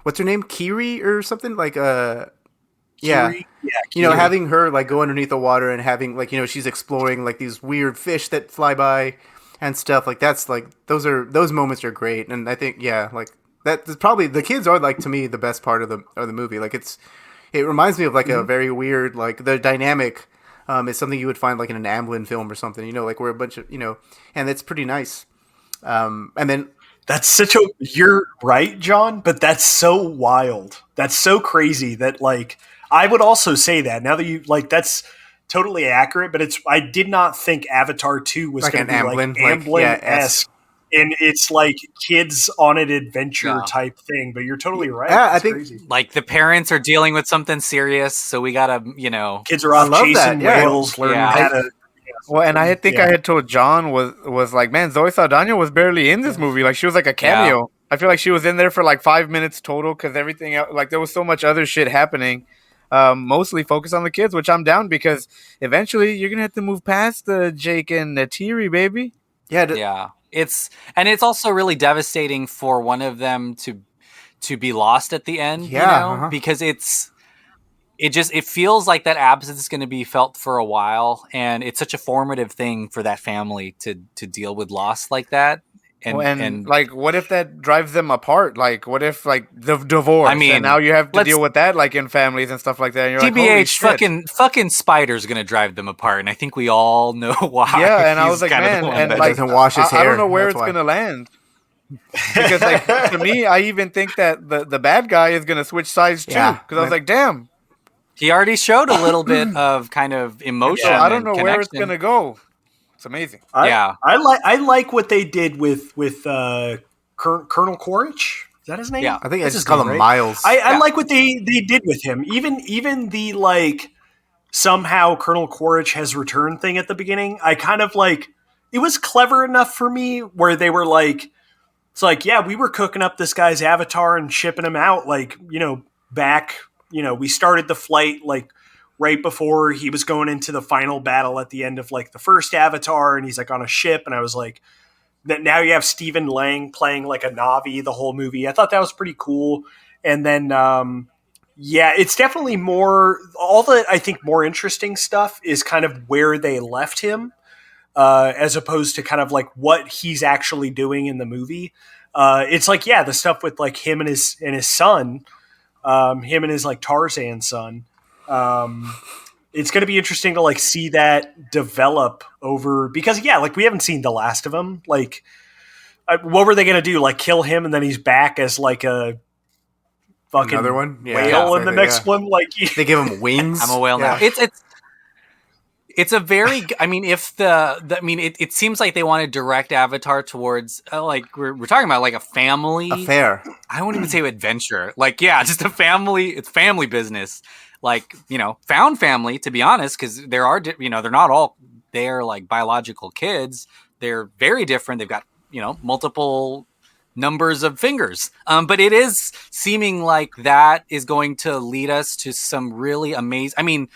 what's her name, Kiri or something like Kiri? Kiri. Having her like go underneath the water and having like she's exploring like these weird fish that fly by and stuff like that's like those moments are great, and I think like. That's probably the kids are like to me the best part of the movie. Like it reminds me of like a very weird like the dynamic is something you would find like in an Amblin film or something. Like we're a bunch of and it's pretty nice. And then that's you're right, John, but that's so wild. That's so crazy that like I would also say that now that you like that's totally accurate. But I did not think Avatar 2 was like going to be Amblin, like Amblin-esque. And it's like kids on an adventure type thing, but you're totally right. Yeah, I think crazy. Like the parents are dealing with something serious, so we gotta, kids are off chasing whales, learning how to. Well, and I think I had told John was like, man, Zoe Saldana was barely in this movie. Like she was like a cameo. Yeah. I feel like she was in there for like 5 minutes total because everything else, like there was so much other shit happening. Mostly focused on the kids, which I'm down because eventually you're gonna have to move past the Jake and Neytiri, baby. Yeah. It's also really devastating for one of them to be lost at the end, because it feels like that absence is going to be felt for a while, and it's such a formative thing for that family to deal with loss like that. And like, what if that drives them apart? Like, what if like the divorce? I mean, and now you have to deal with that, like in families and stuff like that. And you're TBH, like, fucking Spider's gonna drive them apart, and I think we all know why. Yeah, and I was like, man, and like, doesn't wash his hair. I don't know where it's gonna land. Because like to me, I even think that the bad guy is gonna switch sides too. Yeah. Because I was like, damn. He already showed a little bit of kind of emotion. So I don't and know where it's connection. gonna go. It's amazing. I like what they did with Colonel Quaritch. Is that his name? Yeah. I think I That's just his call name, him right? Miles. I like what they did with him. Even the like somehow Colonel Quaritch has returned thing at the beginning. I kind of like it was clever enough for me where they were like, it's like, yeah, we were cooking up this guy's avatar and shipping him out like, back, we started the flight like right before he was going into the final battle at the end of like the first Avatar, and he's like on a ship, and I was like, that now you have Stephen Lang playing like a Na'vi the whole movie. I thought that was pretty cool. And then yeah, it's definitely more all the I think more interesting stuff is kind of where they left him, as opposed to kind of like what he's actually doing in the movie. It's like, yeah, the stuff with like him and his son, him and his like Tarzan son. It's going to be interesting to like see that develop over because yeah, like we haven't seen the last of him. Like, what were they going to do? Like kill him and then he's back as like a fucking Another one? Yeah, whale in the next one? Like they give him wings. I'm a whale now. It's a very. I mean, if it seems like they want to direct Avatar towards like we're talking about like a family affair. I won't even say adventure. Like, yeah, just a family. It's family business. Like, found family, to be honest, because there are, they're not all they're like biological kids. They're very different. They've got, multiple numbers of fingers. But it is seeming like that is going to lead us to some really amazing. I mean,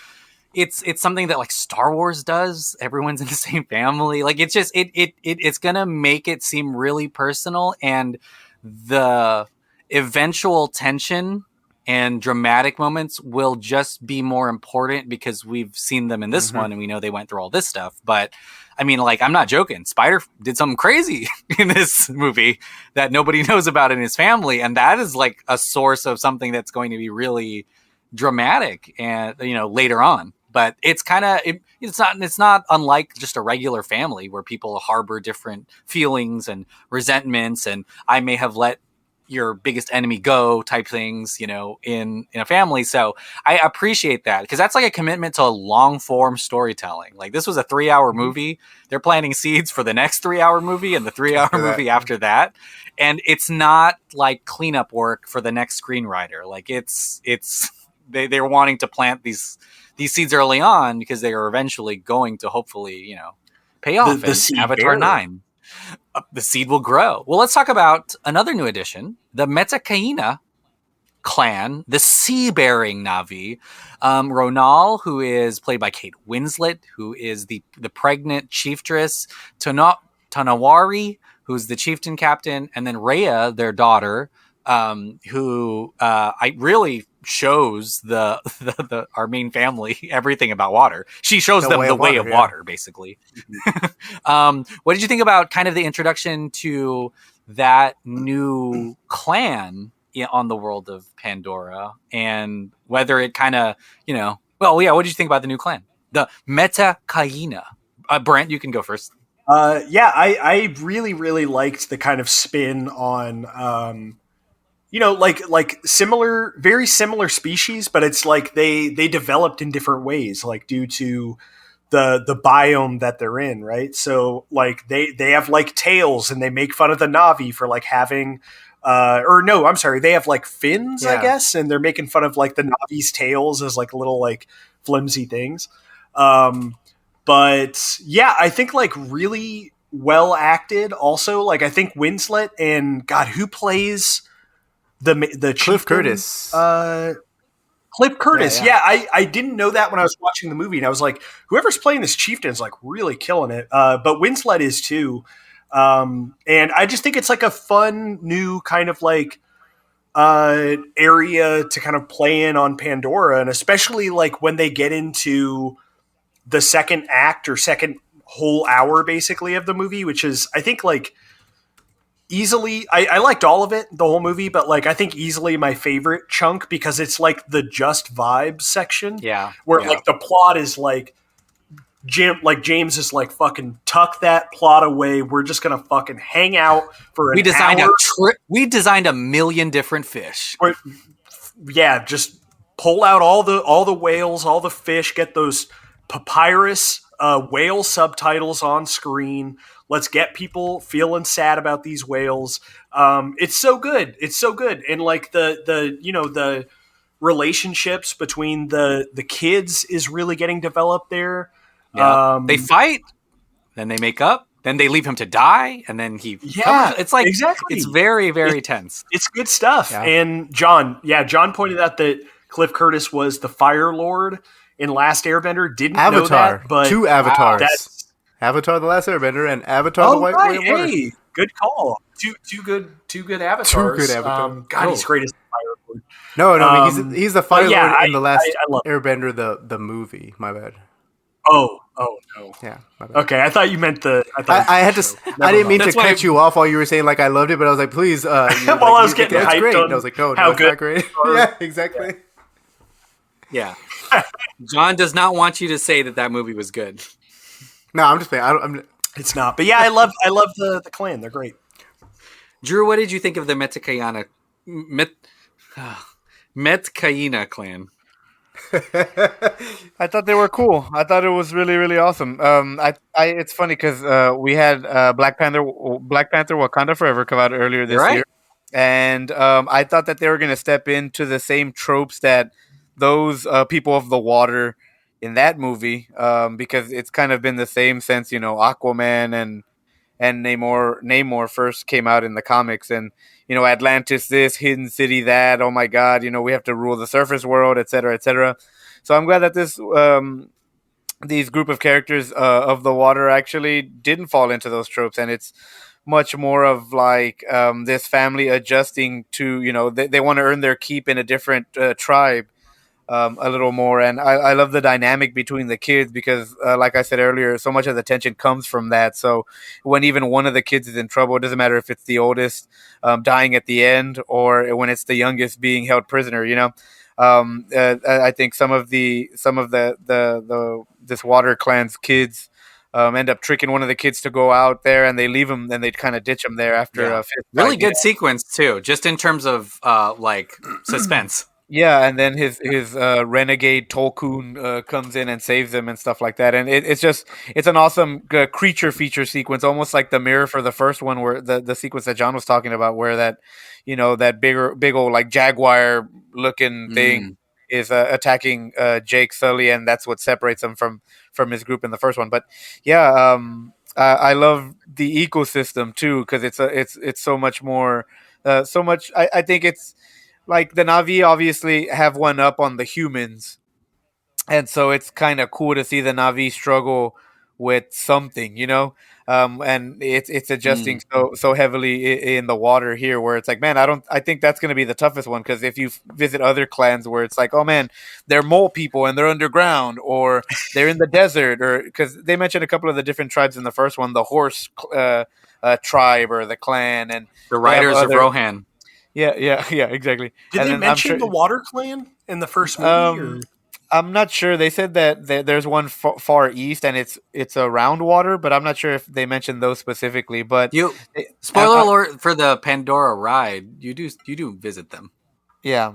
it's something that like Star Wars does. Everyone's in the same family. Like it's just it's gonna make it seem really personal, and the eventual tension and dramatic moments will just be more important because we've seen them in this one and we know they went through all this stuff. But I mean, like, I'm not joking. Spider did something crazy in this movie that nobody knows about in his family. And that is like a source of something that's going to be really dramatic and, later on. But it's kind of, it's not unlike just a regular family where people harbor different feelings and resentments. And I may have let your biggest enemy go type things, in a family. So I appreciate that because that's like a commitment to a long form storytelling. Like this was a 3-hour movie. They're planting seeds for the next 3-hour movie and the 3-hour movie after that. And it's not like cleanup work for the next screenwriter. Like they're wanting to plant these seeds early on because they are eventually going to hopefully, pay off in Avatar 9. The seed will grow. Well, let's talk about another new addition, the Metakaina clan, the sea-bearing Na'vi. Ronal, who is played by Kate Winslet, who is the pregnant chieftress, Tanawari, who's the chieftain captain, and then Rhea, their daughter, who I really shows the our main family everything about water. She shows them the way of water, basically. What did you think about kind of the introduction to that new clan on the world of Pandora, and whether it kind of, what did you think about the new clan, the Metakaina? Brent, you can go first. I really, really liked the kind of spin on, like similar, very similar species, but it's like they developed in different ways, like due to the biome that they're in, right? So like they have like tails, and they make fun of the Na'vi for like having, they have like fins, I guess, and they're making fun of like the Na'vi's tails as like little like flimsy things. But yeah, I think like really well acted. Also, like I think Winslet and God, who plays the Cliff Curtis. Cliff Curtis. Yeah. I didn't know that when I was watching the movie, and I was like, whoever's playing this chieftain is like really killing it. But Winslet is too. And I just think it's like a fun new kind of like area to kind of play in on Pandora, and especially like when they get into the second act or second whole hour basically of the movie, which is I think like easily, I liked all of it, the whole movie, but like I think easily my favorite chunk because it's like the just vibes section. Yeah. Where like the plot is like James is like, fucking tuck that plot away. We're just gonna fucking hang out for an hour. We designed a million different fish. Yeah, just pull out all the whales, all the fish. Get those papyrus whale subtitles on screen. Let's get people feeling sad about these whales. It's so good. It's so good, and like the relationships between the kids is really getting developed there. Yeah. They fight, then they make up, then they leave him to die, and then he it's like exactly. It's very, very tense. It's good stuff. Yeah. And John pointed out that Cliff Curtis was the Fire Lord in Last Airbender. Didn't Avatar. know that, but two Avatars. That's Avatar: The Last Airbender and Avatar: The Way of Water. Hey, good call. Two good avatars. Two good avatars. God, he's great as the Fire Lord. No, I mean he's the Fire Lord in the Last love Airbender, the movie. My bad. Oh no. Yeah. My bad. Okay, I thought you meant the. I had to. I didn't mean to cut you off while you were saying like I loved it, but I was like, please. While I was getting hyped great. on and I was like, no, how it's good not great. Yeah, exactly. Yeah. John does not want you to say that movie was good. No, I'm just saying. It's not, but yeah, I love the clan. They're great. Drew, what did you think of the Metcaina clan? I thought they were cool. I thought it was really, really awesome. It's funny because we had Black Panther, Wakanda Forever come out earlier this year, and I thought that they were going to step into the same tropes that those people of the water in that movie, because it's kind of been the same since Aquaman and Namor first came out in the comics, and Atlantis this, Hidden City that, oh my god, we have to rule the surface world, etc., etc. So I'm glad that these group of characters of the water actually didn't fall into those tropes, and it's much more of like this family adjusting to they want to earn their keep in a different tribe. A little more, and I love the dynamic between the kids because, like I said earlier, so much of the tension comes from that. So when even one of the kids is in trouble, it doesn't matter if it's the oldest dying at the end or when it's the youngest being held prisoner. I think some of this water clan's kids end up tricking one of the kids to go out there, and they leave him, and they kind of ditch him there after a fifth really good sequence too, just in terms of like suspense. Yeah, and then his renegade Tolkien comes in and saves them and stuff like that, and it's an awesome creature feature sequence, almost like the mirror for the first one, where the sequence that John was talking about, where that that big old like jaguar looking thing is attacking Jake Sully, and that's what separates him from his group in the first one. But yeah, I love the ecosystem too because it's so much more, so much. I think it's. Like the Na'vi obviously have one up on the humans, and so it's kind of cool to see the Na'vi struggle with something, and it's adjusting so heavily in the water here, where it's like, man, I think that's going to be the toughest one, because if you visit other clans where it's like, oh man, they're mole people and they're underground, or they're in the desert, or because they mentioned a couple of the different tribes in the first one, the horse tribe or the clan, and the Riders of Rohan. Yeah, exactly. Did they mention the Water Clan in the first movie? I'm not sure. They said that there's one far east, and it's around water, but I'm not sure if they mentioned those specifically. But spoiler alert for the Pandora ride, you do visit them. Yeah,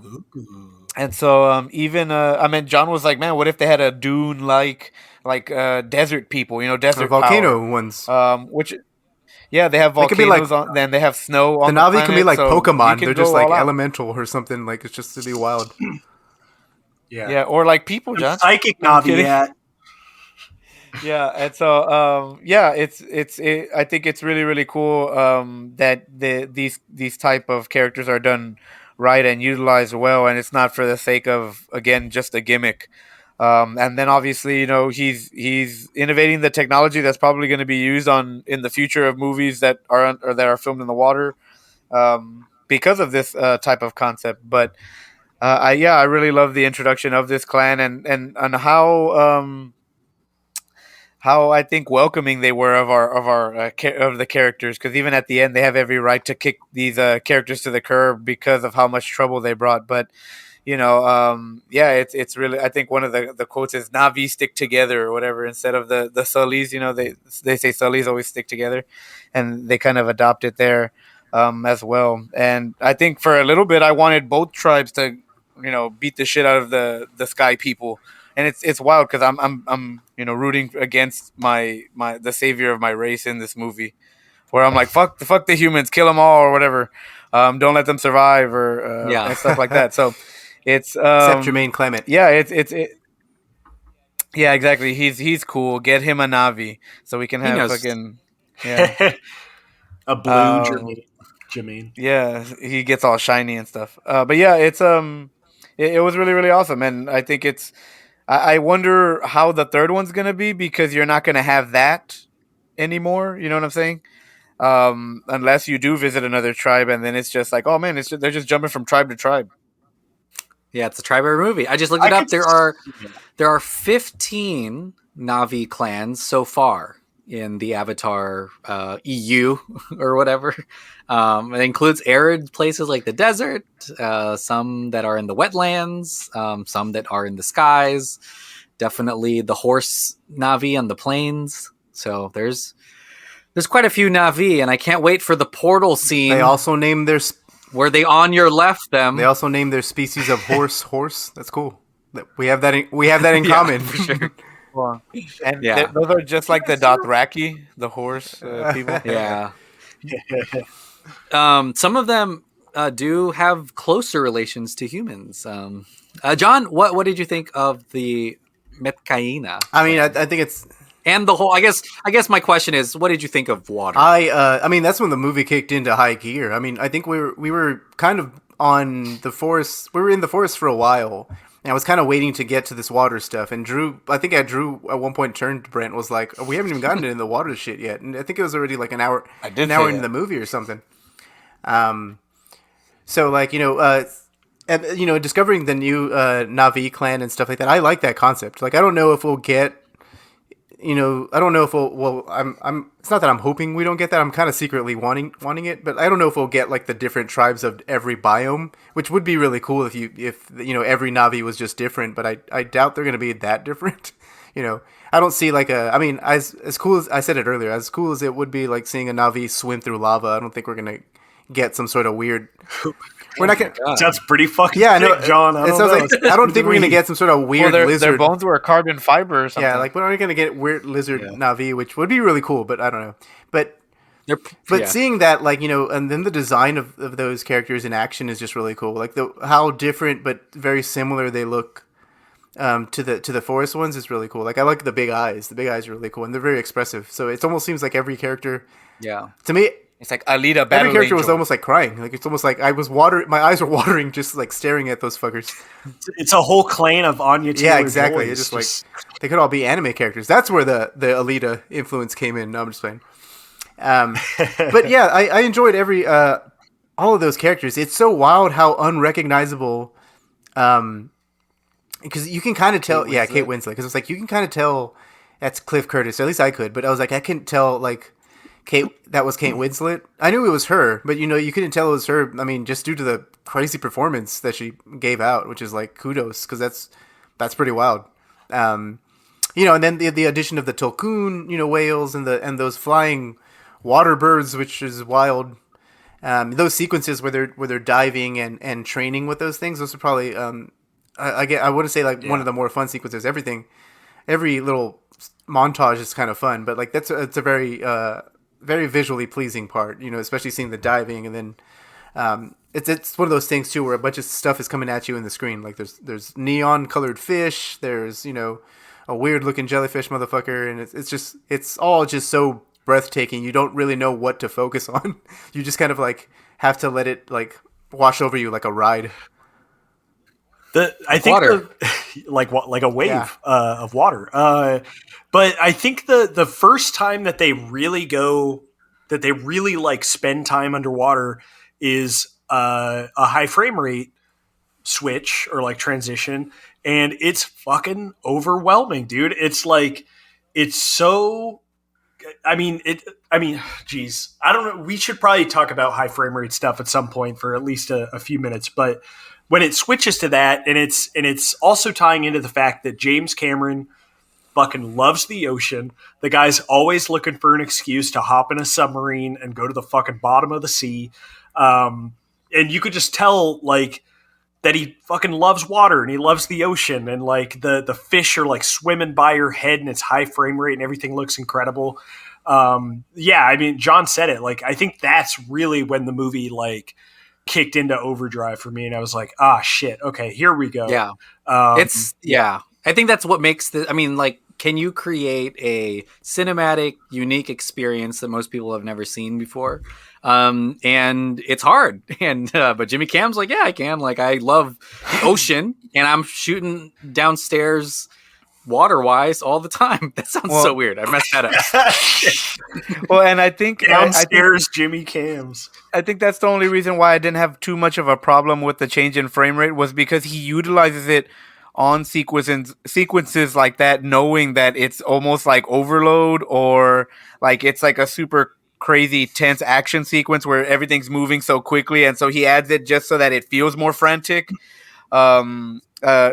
and so even John was like, man, what if they had a dune like desert people, desert volcano power? Ones, which. Yeah, they have volcanoes then they have snow on the Na'vi can be like so Pokemon. They're just like elemental or something. Like it's just really wild. Yeah, or like people, John. Psychic Na'vi. Yeah, and so I think it's really, really cool that these type of characters are done right and utilized well, and it's not for the sake of, again, just a gimmick. And then obviously, he's innovating the technology that's probably going to be used in the future of movies that are filmed in the water, because of this type of concept. But I really love the introduction of this clan and how I think welcoming they were of the characters, because even at the end they have every right to kick these characters to the curb because of how much trouble they brought. But yeah, it's really. I think one of the quotes is "Navi stick together" or whatever instead of the Sullies. They say Sullies always stick together, and they kind of adopt it there as well. And I think for a little bit, I wanted both tribes to beat the shit out of the Sky people. And it's wild because I'm rooting against the savior of my race in this movie, where I'm like fuck the humans, kill them all or whatever, don't let them survive or and stuff like that. So it's except Jermaine Clement. Yeah, yeah, exactly. He's cool. Get him a Navi so we can have fucking a blue Jermaine. Yeah, he gets all shiny and stuff. But yeah, it was really really awesome, and I think it's. I wonder how the third one's gonna be because you're not gonna have that anymore. You know what I'm saying? Unless you do visit another tribe, and then it's just like, oh man, they're just jumping from tribe to tribe. Yeah, it's a tribe movie. I just looked it up. There are 15 Na'vi clans so far in the Avatar EU or whatever. It includes arid places like the desert, some that are in the wetlands, some that are in the skies. Definitely the horse Na'vi on the plains. So there's quite a few Na'vi, and I can't wait for the portal scene. They also name their where they on your left them. They also name their species of horse. That's cool. We have that in common for sure. Well, and those are just like the Dothraki, the horse people. Yeah. Some of them do have closer relations to humans. John, what did you think of the Metkaina? I mean, I think it's and the whole. I guess my question is, what did you think of water? I mean, that's when the movie kicked into high gear. I mean, I think we were kind of on the forest. We were in the forest for a while. And I was kind of waiting to get to this water stuff, and Drew at one point turned to Brent and was like, we haven't even gotten into the water shit yet. And I think it was already like an hour into the movie or something. So like, discovering the new Na'vi clan and stuff like that, I like that concept. Like, I don't know if we'll get, I don't know if I'm it's not that I'm hoping we don't get that. I'm kind of secretly wanting it, but I don't know if we'll get like the different tribes of every biome, which would be really cool if every Na'vi was just different, but I doubt they're going to be that different. I don't see like as cool as I said it earlier, as cool as it would be like seeing a Na'vi swim through lava, I don't think we're going to get some sort of weird we're not gonna. That's pretty fucking sick, John. I don't think we're gonna get some sort of weird lizard. Their bones were carbon fiber or something. Yeah, like we're not gonna get weird lizard Na'vi, which would be really cool, but I don't know. But seeing that, like, and then the design of those characters in action is just really cool. Like how different but very similar they look to the forest ones is really cool. Like I like the big eyes. The big eyes are really cool, and they're very expressive. So it almost seems like every character. Yeah. To me. It's like Alita Battle Every character Angel. was almost like crying. Like it's almost like my eyes were watering just like staring at those fuckers. It's a whole clan of Anya Taylor. Yeah, exactly. Boys. It's just like they could all be anime characters. That's where the Alita influence came in. No, I'm just playing. But yeah, I enjoyed all of those characters. It's so wild how unrecognizable. Because you can kind of tell. Kate Winslet. Because it's like you can kind of tell that's Cliff Curtis. Or at least I could. But I was like, I couldn't tell like. That was Kate Winslet. I knew it was her, but you couldn't tell it was her. I mean, just due to the crazy performance that she gave out, which is like kudos, because that's pretty wild. And then the addition of the Tulkun, whales and those flying water birds, which is wild. Those sequences where they're diving and training with those things, those are probably I want to say like one of the more fun sequences. Every little montage is kind of fun, but like it's a very very visually pleasing part, especially seeing the diving, and then it's one of those things too where a bunch of stuff is coming at you in the screen. Like there's neon colored fish, there's a weird looking jellyfish motherfucker, and it's all just so breathtaking. You don't really know what to focus on. You just kind of like have to let it like wash over you like a ride. I think like a wave of water. But I think the first time that they really like spend time underwater is a high frame rate switch or like transition, and it's fucking overwhelming, dude. It's like it's so I mean, geez, I don't know. We should probably talk about high frame rate stuff at some point for at least a few minutes. But when it switches to that, and it's also tying into the fact that James Cameron fucking loves the ocean. The guy's always looking for an excuse to hop in a submarine and go to the fucking bottom of the sea. And you could just tell, like, that he fucking loves water and he loves the ocean, and like the fish are like swimming by your head and it's high frame rate and everything looks incredible. Yeah, I mean, John said it. Like, I think that's really when the movie like kicked into overdrive for me, and I was like, ah, shit, okay, here we go. Yeah, I think that's what makes the. I mean, like, can you create a cinematic, unique experience that most people have never seen before? And it's hard. And but Jimmy Cam's like, yeah, I can. Like, I love the ocean, and I'm shooting downstairs water-wise all the time. That sounds so weird. I messed that up. Well, and I think downstairs Jimmy Cams. I think that's the only reason why I didn't have too much of a problem with the change in frame rate, was because he utilizes it on sequences like that, knowing that it's almost like overload, or like it's like a super crazy tense action sequence where everything's moving so quickly, and so he adds it just so that it feels more frantic. John and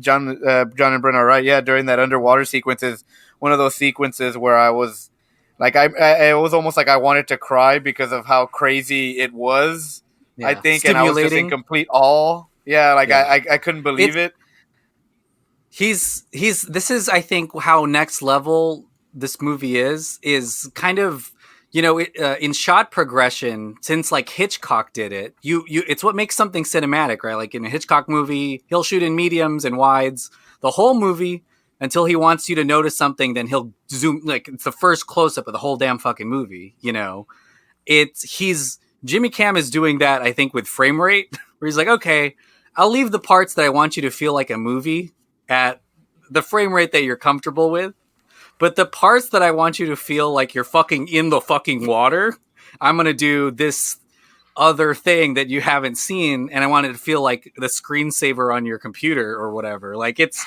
John and Brent are right. Yeah, during that underwater sequence is one of those sequences where I was like, it was almost like I wanted to cry because of how crazy it was. Yeah. I think, and I was just in complete awe. Yeah, like I couldn't believe it. This is, I think, how next level this movie is kind of, you know, in shot progression, since like Hitchcock did it, it's what makes something cinematic, right? Like in a Hitchcock movie, he'll shoot in mediums and wides the whole movie until he wants you to notice something, then he'll zoom, like it's the first close up of the whole damn fucking movie, you know. Jimmy Cam is doing that, I think, with frame rate, where he's like, okay, I'll leave the parts that I want you to feel like a movie at the frame rate that you're comfortable with. But the parts that I want you to feel like you're fucking in the fucking water, I'm going to do this other thing that you haven't seen. And I want it to feel like the screensaver on your computer or whatever. Like, it's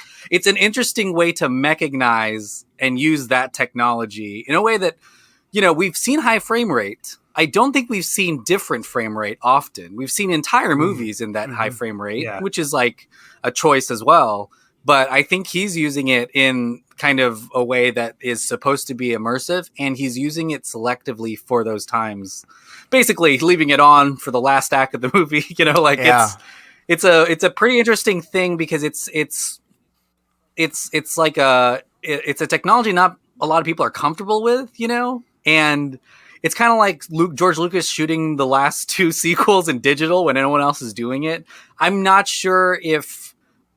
an interesting way to mechanize and use that technology in a way that, you know, we've seen high frame rate. I don't think we've seen different frame rate often. We've seen entire movies in that high frame rate, which is like a choice as well. But I think he's using it in kind of a way that is supposed to be immersive, and he's using it selectively for those times. Basically, leaving it on for the last act of the movie. You know, like it's a pretty interesting thing, because it's like it's a technology not a lot of people are comfortable with, you know, and it's kind of like George Lucas shooting the last two sequels in digital when no one else is doing it. I'm not sure if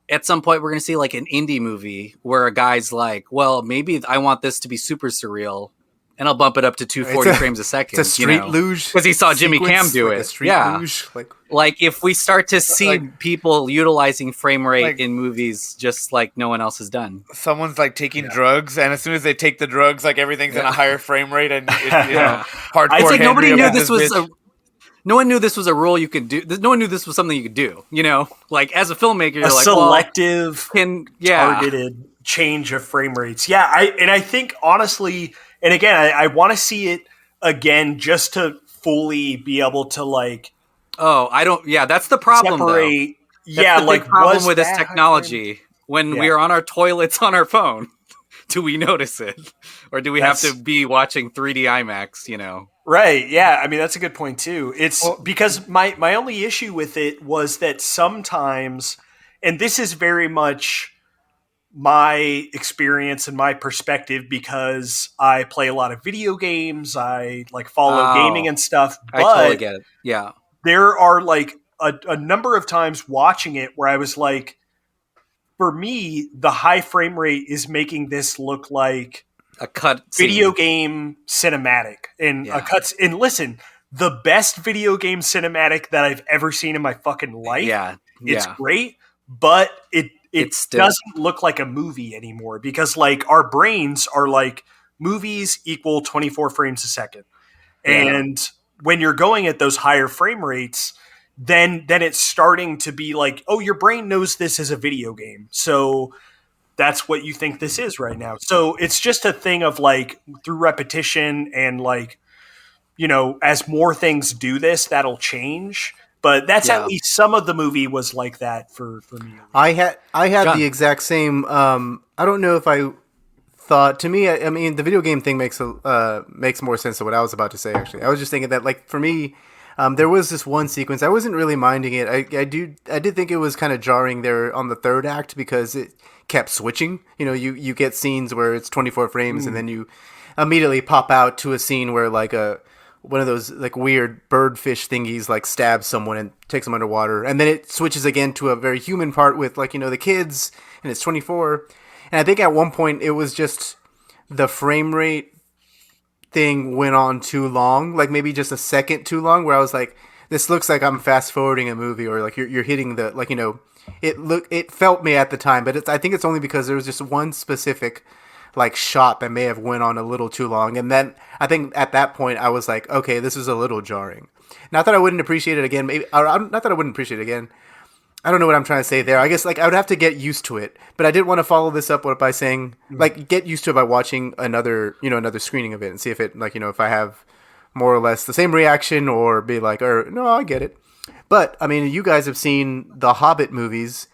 at some point we're going to see like an indie movie where a guy's like, well, maybe I want this to be super surreal, and I'll bump it up to 240 frames a second. It's a street luge, because he saw Jimmy Cam do it. A street luge, like if we start to see people utilizing frame rate in movies just like no one else has done. Someone's like taking drugs, and as soon as they take the drugs, like everything's in a higher frame rate, and hardcore. It's like nobody knew this was no one knew this was a rule you could do. No one knew this was something you could do. You know, like as a filmmaker, you're like selective, targeted change of frame rates. Yeah, I think honestly, and again, I want to see it again just to fully be able to like. Oh, I don't. Yeah, that's the problem. Separate. That's the big problem with this technology. When we are on our toilets on our phone, do we notice it, or do we have to be watching 3D IMAX? You know. Right. Yeah. I mean, that's a good point too. It's because my only issue with it was that sometimes, and this is very much my experience and my perspective because I play a lot of video games. I like follow gaming and stuff. But I totally get it. Yeah. There are like a number of times watching it where I was like, for me, the high frame rate is making this look like a cut video game cinematic, and a cuts. And listen, the best video game cinematic that I've ever seen in my fucking life. It's great, but it doesn't look like a movie anymore, because like our brains are like movies equal 24 frames a second, and when you're going at those higher frame rates, then it's starting to be like, oh, your brain knows this is a video game, so that's what you think this is right now. So it's just a thing of like through repetition and like, you know, as more things do this, that'll change. But that's at least some of the movie was like that for me. I had John. the exact same. I don't know if I thought. To me, I mean, the video game thing makes more sense than what I was about to say. Actually, I was just thinking that like for me, there was this one sequence I wasn't really minding it. I did think it was kind of jarring there on the third act because it kept switching. You know, you get scenes where it's 24 frames and then you immediately pop out to a scene where like one of those like weird birdfish thingies like stabs someone and takes them underwater, and then it switches again to a very human part with like, you know, the kids, and it's 24. And I think at one point it was just the frame rate thing went on too long, like maybe just a second too long, where I was like, this looks like I'm fast forwarding a movie, or like you're hitting the, like, you know, it felt me at the time, but I think it's only because there was just one specific like shot that may have went on a little too long, and then I think at that point I was like, okay, this is a little jarring. Not that I wouldn't appreciate it again, maybe, or not that I wouldn't appreciate it again. I don't know what I'm trying to say there. I guess like I would have to get used to it, but I did want to follow this up by saying like get used to it by watching another screening of it and see if it, like, you know, if I have more or less the same reaction, or be like, or no, I get it. But I mean, you guys have seen the Hobbit movies.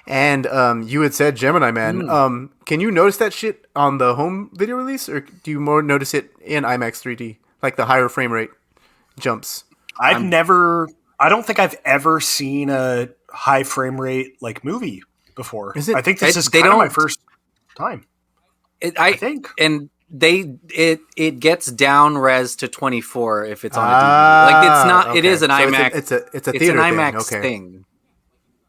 And you had said Gemini Man. Can you notice that shit on the home video release, or do you more notice it in IMAX 3D, like the higher frame rate jumps? I don't think I've ever seen a high frame rate like movie before. I think this is kind of my first time. I think, and it gets down res to 24 if it's on a DVD. Like it's not. Okay. It is an IMAX. It's a theater an IMAX thing.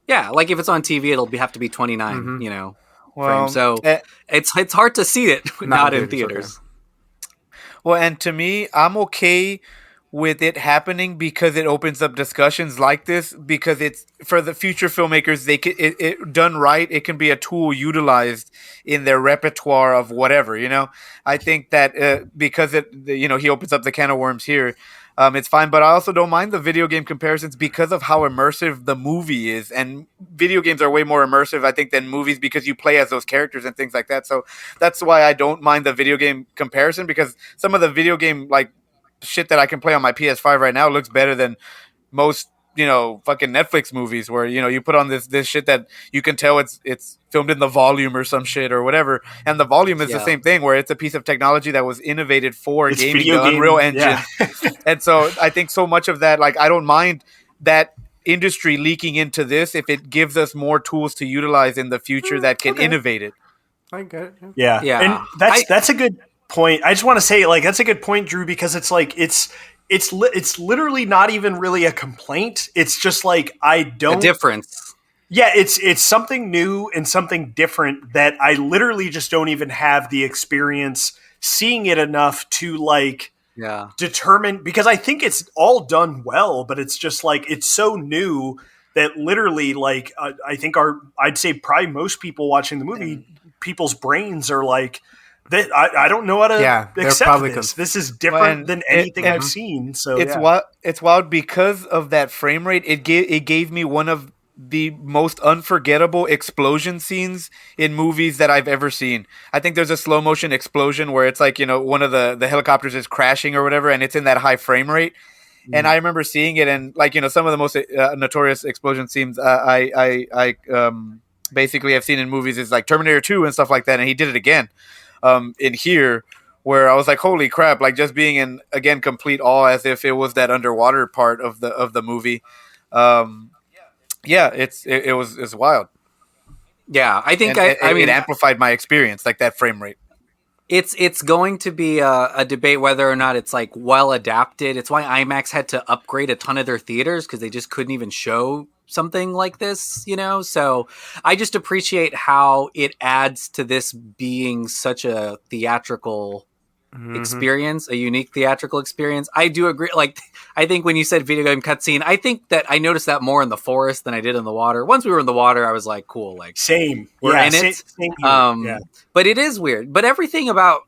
Yeah, like if it's on TV, it'll have to be 29, you know, frames. So it's hard to see it not in theaters. Okay. Well, and to me, I'm okay with it happening because it opens up discussions like this, because it's for the future filmmakers. They can, it done right, it can be a tool utilized in their repertoire of whatever, you know. I think that because he opens up the can of worms here. It's fine, but I also don't mind the video game comparisons because of how immersive the movie is. And video games are way more immersive, I think, than movies, because you play as those characters and things like that. So that's why I don't mind the video game comparison, because some of the video game like shit that I can play on my PS5 right now looks better than most, you know, fucking Netflix movies where, you know, you put on this shit that you can tell it's filmed in the volume or some shit or whatever. And the volume is the same thing, where it's a piece of technology that was innovated for gaming, the Unreal Engine. Yeah. And so I think so much of that, like, I don't mind that industry leaking into this if it gives us more tools to utilize in the future that can innovate it. I get it. Yeah. And that's a good point. I just want to say, like, that's a good point, Drew, because it's like, it's literally not even really a complaint. It's just like, I don't... A difference. Yeah, it's something new and something different that I literally just don't even have the experience seeing it enough to, like, determine, because I think it's all done well, but it's just like, it's so new that literally, like, I think I'd say probably most people watching the movie, people's brains are like, I don't know how to accept this. This is different than anything I've seen. So it's wild because of that frame rate. It gave me one of the most unforgettable explosion scenes in movies that I've ever seen. I think there's a slow motion explosion where it's like, you know, one of the helicopters is crashing or whatever, and it's in that high frame rate. And I remember seeing it, and, like, you know, some of the most notorious explosion scenes I basically have seen in movies is like Terminator 2 and stuff like that, and he did it again in here, where I was like, holy crap, like, just being in, again, complete awe as if it was that underwater part of the movie. It was wild. Yeah, I think it amplified my experience, like that frame rate. It's going to be a debate whether or not it's, like, well adapted. It's why IMAX had to upgrade a ton of their theaters, because they just couldn't even show something like this, you know? So I just appreciate how it adds to this being such a theatrical experience, a unique theatrical experience. I do agree. Like, I think when you said video game cutscene, I think that I noticed that more in the forest than I did in the water. Once we were in the water, I was like, cool, like, same. We're in it. Same But it is weird. But everything about,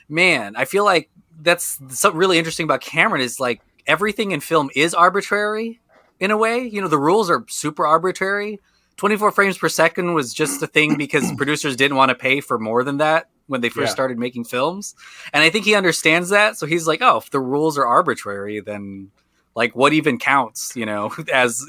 man, I feel like that's something really interesting about Cameron is, like, everything in film is arbitrary in a way. You know, the rules are super arbitrary. 24 frames per second was just a thing because producers didn't want to pay for more than that when they first started making films. And I think he understands that. So he's like, oh, if the rules are arbitrary, then like what even counts, as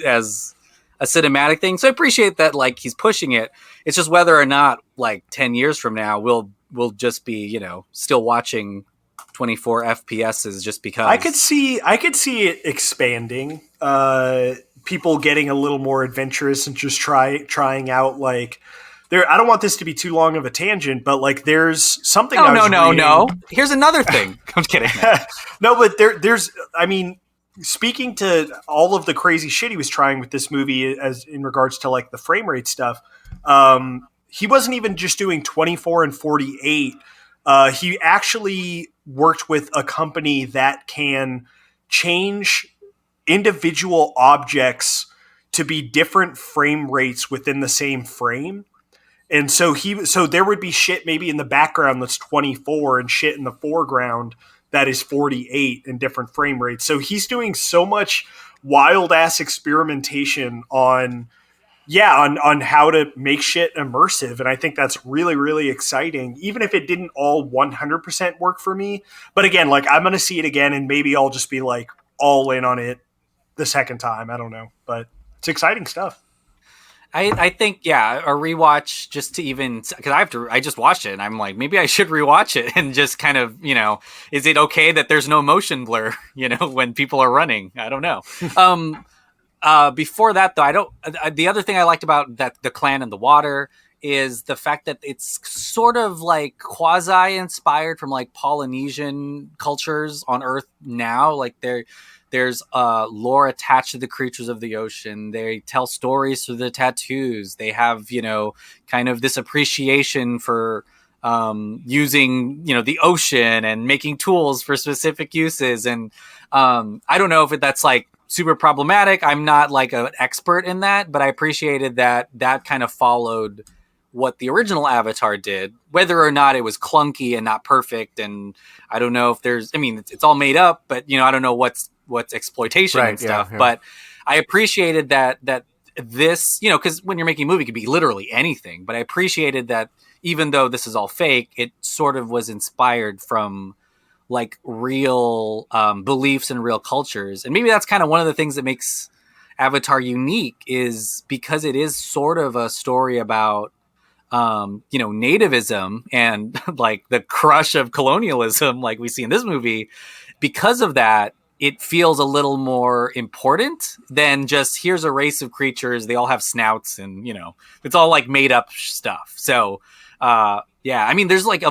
a cinematic thing. So I appreciate that, like, he's pushing it. It's just whether or not like 10 years from now, we'll just be, still watching 24 FPSs just because. I could see it expanding. People getting a little more adventurous and just trying out like there. I don't want this to be too long of a tangent, but like there's something. No. Here's another thing. I'm kidding. No, but there's. I mean, speaking to all of the crazy shit he was trying with this movie, as in regards to like the frame rate stuff, he wasn't even just doing 24 and 48. He actually worked with a company that can change individual objects to be different frame rates within the same frame. And so there would be shit maybe in the background that's 24 and shit in the foreground that is 48 in different frame rates. So he's doing so much wild ass experimentation on how to make shit immersive. And I think that's really, really exciting, even if it didn't all 100% work for me. But again, like I'm going to see it again and maybe I'll just be like all in on it the second time. I don't know, but it's exciting stuff. I think, a rewatch just to even, because I just watched it and I'm like, maybe I should rewatch it and just kind of, is it okay that there's no motion blur, when people are running? I don't know. Before that though, the other thing I liked about that, the clan in the water, is the fact that it's sort of like quasi inspired from like Polynesian cultures on Earth now. Like there's lore attached to the creatures of the ocean. They tell stories through the tattoos. They have, kind of this appreciation for using, the ocean and making tools for specific uses. And I don't know if that's like super problematic. I'm not like an expert in that, but I appreciated that kind of followed what the original Avatar did, whether or not it was clunky and not perfect. And I don't know if it's all made up, but I don't know what's exploitation and stuff. Yeah. But I appreciated that this, because when you're making a movie, it could be literally anything. But I appreciated that even though this is all fake, it sort of was inspired from like real beliefs and real cultures. And maybe that's kind of one of the things that makes Avatar unique, is because it is sort of a story about nativism and like the crush of colonialism like we see in this movie. Because of that, it feels a little more important than just here's a race of creatures, they all have snouts, and it's all like made up stuff. So there's like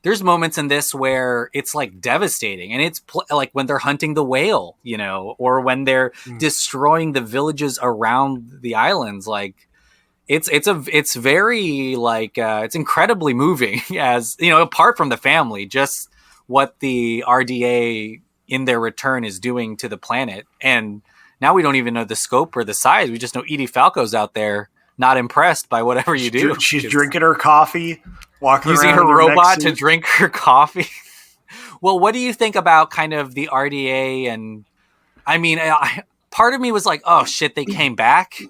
there's moments in this where it's like devastating, and it's like when they're hunting the whale, or when they're destroying the villages around the islands. Like it's very like it's incredibly moving, as apart from the family, just what the RDA in their return is doing to the planet. And now we don't even know the scope or the size. We just know Edie Falco's out there not impressed by whatever you do. She's drinking her coffee, using her robot to drink her coffee. Well, what do you think about kind of the RDA? And I mean, part of me was like, oh shit, they came back.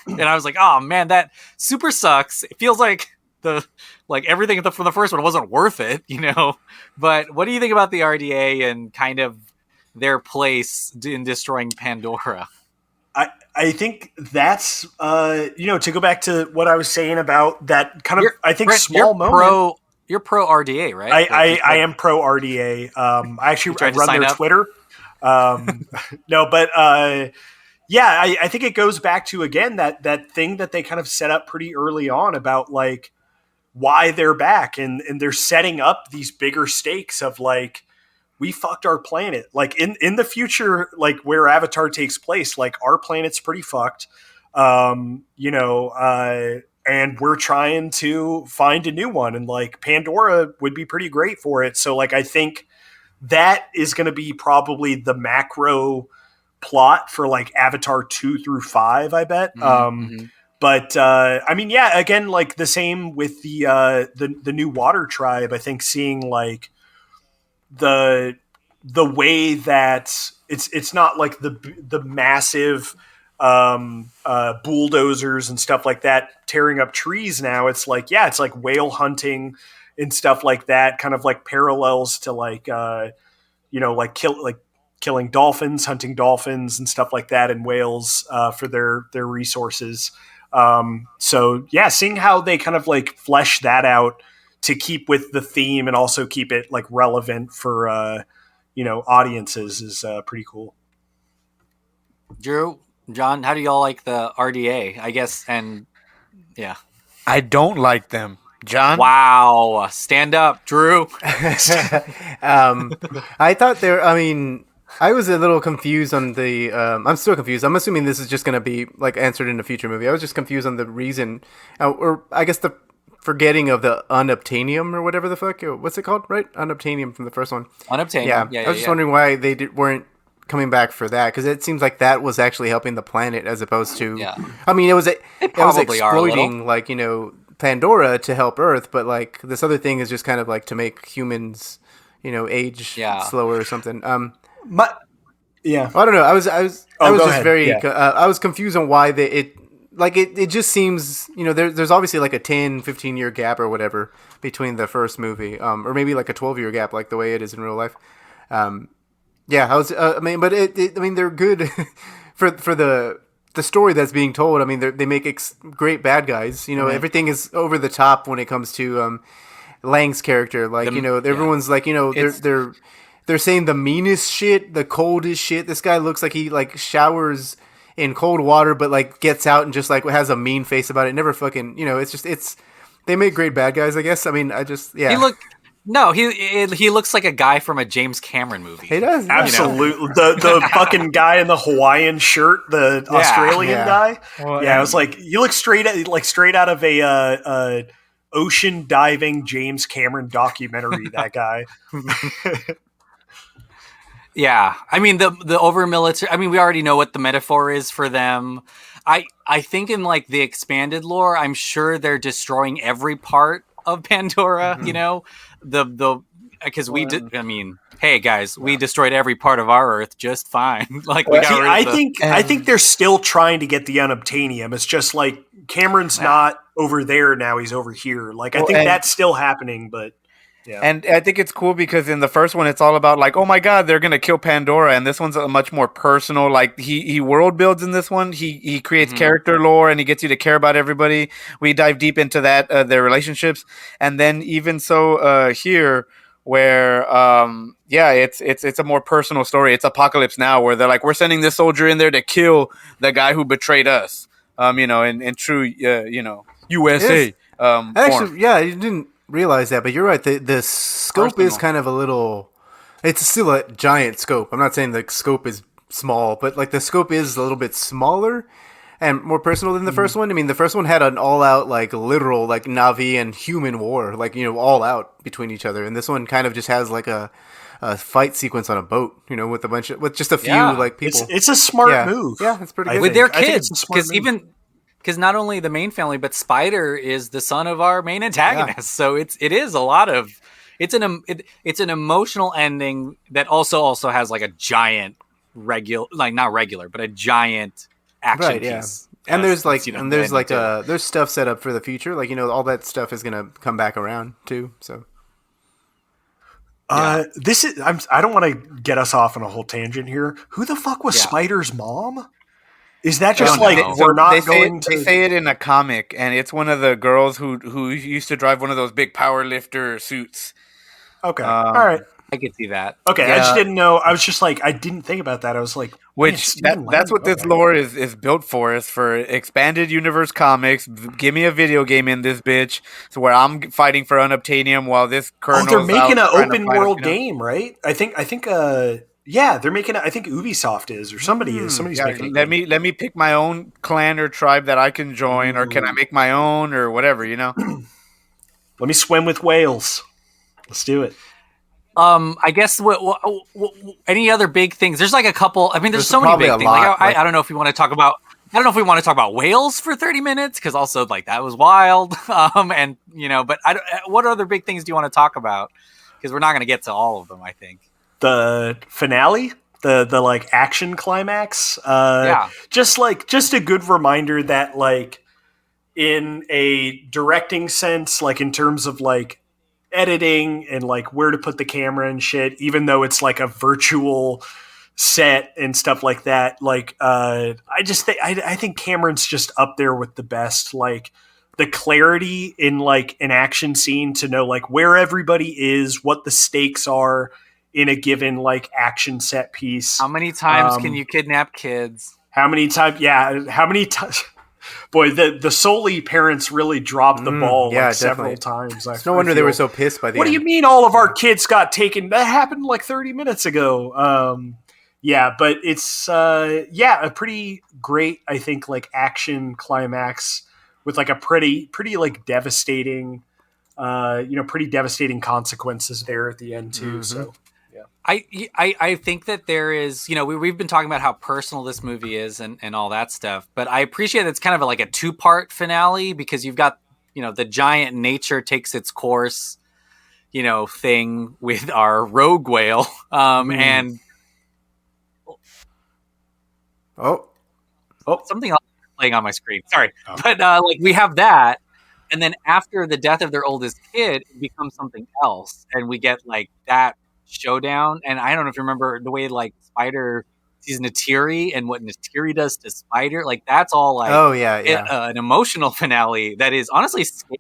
And I was like, oh man, that super sucks. It feels like everything from the first one wasn't worth it, But what do you think about the RDA and kind of their place in destroying Pandora? I think that's to go back to what I was saying about that kind of small moment. You're pro RDA, right? I am pro RDA. I run their Twitter. No, but I think it goes back to, again, that thing that they kind of set up pretty early on about like why they're back, and they're setting up these bigger stakes of like, we fucked our planet. Like in the future, like where Avatar takes place, like our planet's pretty fucked, and we're trying to find a new one, and like Pandora would be pretty great for it. So like, I think that is going to be probably the macro plot for like Avatar 2 through 5, I bet. But again, like the same with the new Water Tribe. I think seeing like the way that it's not like the massive bulldozers and stuff like that tearing up trees now. It's like, yeah, it's like whale hunting and stuff like that, kind of like parallels to like, killing dolphins, hunting dolphins and stuff like that, and whales for their resources. So yeah, seeing how they kind of like flesh that out to keep with the theme and also keep it like relevant for audiences is pretty cool. Drew, John, how do y'all like the RDA? I guess, and yeah, I don't like them. John? Wow. Stand up, Drew. I thought I was a little confused on the. I'm still confused. I'm assuming this is just going to be like answered in a future movie. I was just confused on the reason, or I guess the forgetting of the unobtainium or whatever the fuck. What's it called? Right? Unobtainium from the first one. Unobtainium. Yeah. I was just wondering why they weren't coming back for that, because it seems like that was actually helping the planet as opposed to. Yeah. I mean, it was exploiting Pandora to help Earth, but like this other thing is just kind of like to make humans, age slower or something. I don't know. I was just very. I was confused on why it just seems, there's obviously like a 10, 15 year gap or whatever between the first movie, or maybe like a 12-year gap, like the way it is in real life. They're good for the story that's being told. I mean, they make great bad guys. Everything is over the top when it comes to Lang's character. Like, everyone's like, they're saying the meanest shit, the coldest shit. This guy looks like he like showers in cold water, but like gets out and just like has a mean face about it. Never fucking, they make great bad guys, I guess. I mean, he looks like a guy from a James Cameron movie. He does. Absolutely. The fucking guy in the Hawaiian shirt, the Australian guy. Well, I was like, you look straight out of a ocean diving James Cameron documentary, that guy. Yeah. I mean, the over military, I mean, we already know what the metaphor is for them. I think in like the expanded lore, I'm sure they're destroying every part of Pandora, because we did. I mean, hey guys, we destroyed every part of our Earth just fine. Like I think they're still trying to get the unobtainium. It's just like Cameron's not over there now; he's over here. Like I think that's still happening, but. Yeah. And I think it's cool because in the first one, it's all about like, oh my God, they're going to kill Pandora. And this one's a much more personal, like he world builds in this one. He creates character lore and he gets you to care about everybody. We dive deep into that, their relationships. And then even so here where, it's a more personal story. It's Apocalypse Now where they're like, we're sending this soldier in there to kill the guy who betrayed us, in true, USA. Actually, I didn't realize that, but you're right. The scope is kind of a little. It's still a giant scope. I'm not saying the scope is small, but like the scope is a little bit smaller and more personal than the first one. I mean, the first one had an all-out, like literal, like Na'vi and human war, like all out between each other, and this one kind of just has like a fight sequence on a boat, with just a few like people. It's a smart move. Yeah, it's pretty good. With their kids, because not only the main family, but Spider is the son of our main antagonist. Yeah. So it's an emotional ending that also has like a giant a giant action piece. And there's there's stuff set up for the future. Like, all that stuff is gonna come back around too. So. This is. I don't want to get us off on a whole tangent here. Who the fuck was Spider's mom? Is that just They say it in a comic, and it's one of the girls who used to drive one of those big power lifter suits. Okay, all right, I could see that. Okay, I just didn't know. I was just like, I didn't think about that. I was like, that's what this lore is built for. Is for expanded universe comics. Give me a video game in this bitch, so where I'm fighting for unobtainium while this colonel. They're making an open world game, right? I think. Yeah, they're making it. I think Ubisoft is, or somebody is. Somebody's making it. Let me pick my own clan or tribe that I can join, or can I make my own, or whatever, Let me swim with whales. Let's do it. I guess any other big things? There's like a couple. I mean, there's so many big things. I don't know if we want to talk about. I don't know if we want to talk about whales for 30 minutes because also like that was wild. But what other big things do you want to talk about? Because we're not going to get to all of them, I think. The finale, the like action climax. Just a good reminder that like in a directing sense, like in terms of like editing and like where to put the camera and shit, even though it's like a virtual set and stuff like that. Like I think Cameron's just up there with the best. Like the clarity in like an action scene to know like where everybody is, what the stakes are in a given like action set piece. How many times can you kidnap kids? How many times? Yeah, how many times? Boy, the Soli parents really dropped the ball several times. It's no wonder they were so pissed by the What end. do you mean all of our kids got taken? That happened like 30 minutes ago. Yeah, but it's a pretty great, I think, like action climax with like a pretty like devastating, pretty devastating consequences there at the end too. So yeah, I think that there is, we've been talking about how personal this movie is and all that stuff, but I appreciate that it's kind of like a 2-part finale because you've got, the giant nature takes its course, thing with our rogue whale, and something else playing on my screen. Sorry, but like we have that, and then after the death of their oldest kid, it becomes something else, and we get like that showdown. And I don't know if you remember the way like Spider sees Neytiri and what Neytiri does to Spider. Like that's all like an emotional finale that is honestly scary.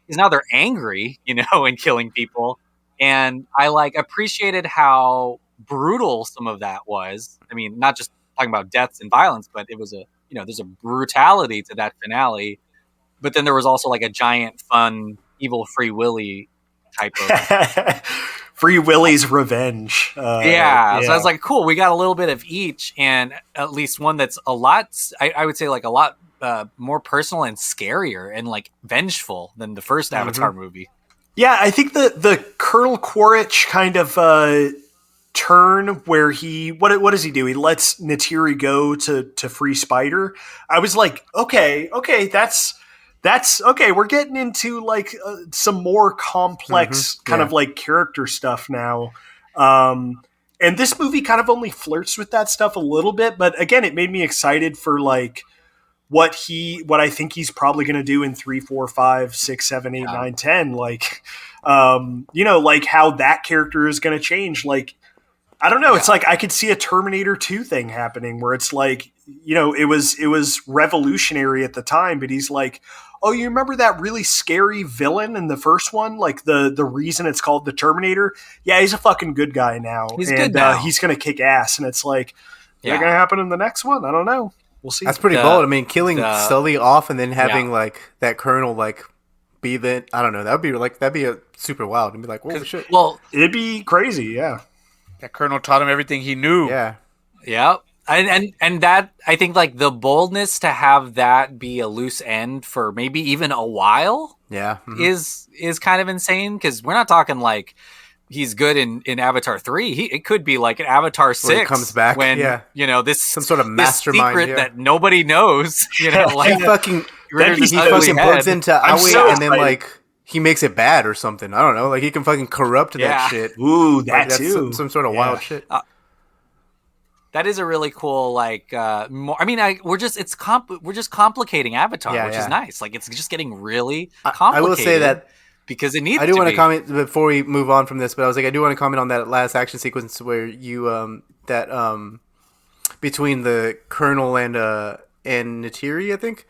Because now they're angry, and killing people. And I like appreciated how brutal some of that was. I mean, not just talking about deaths and violence, but it was there's a brutality to that finale. But then there was also like a giant, fun, evil Free Willy type of Free Willy's revenge. So I was like, cool. We got a little bit of each, and at least one that's a lot. I would say like a lot more personal and scarier and like vengeful than the first Avatar movie. Yeah, I think the Colonel Quaritch kind of turn where he what does he do? He lets Neytiri go to free Spider. I was like, okay, that's okay. We're getting into like some more complex kind of like character stuff now. And this movie kind of only flirts with that stuff a little bit, but again, it made me excited for like what I think he's probably going to do in 3, 4, 5, 6, 7, 8, 9, 10. Like, like how that character is going to change. Like, I don't know. It's like I could see a Terminator 2 thing happening where it's like, it was revolutionary at the time, but he's like, oh, you remember that really scary villain in the first one? Like the reason it's called the Terminator? Yeah, he's a fucking good guy now. He's good now. He's going to kick ass. And it's like, is that going to happen in the next one? I don't know. We'll see. That's pretty bold. I mean, killing Sully off and then having like that Colonel like be the, I don't know, that'd be a super wild and be like, whoa, shit. Well, it'd be crazy. Yeah. That Colonel taught him everything he knew. Yeah. Yeah. And that, I think like the boldness to have that be a loose end for maybe even a while is kind of insane. Because we're not talking like he's good in Avatar 3. It could be like an Avatar 6 when he comes back when this some sort of mastermind secret that nobody knows. Like he fucking plugs into Aoi and then like he makes it bad or something. I don't know. Like he can fucking corrupt that shit. Ooh, that's too. Some sort of wild shit. That is a really cool, like, more. I mean, we're just complicating Avatar, which is nice. Like, it's just getting really complicated. I will say that because it needs. I do want to comment before we move on from this, but I was like, I do want to comment on that last action sequence where you between the Colonel and Neytiri, I think,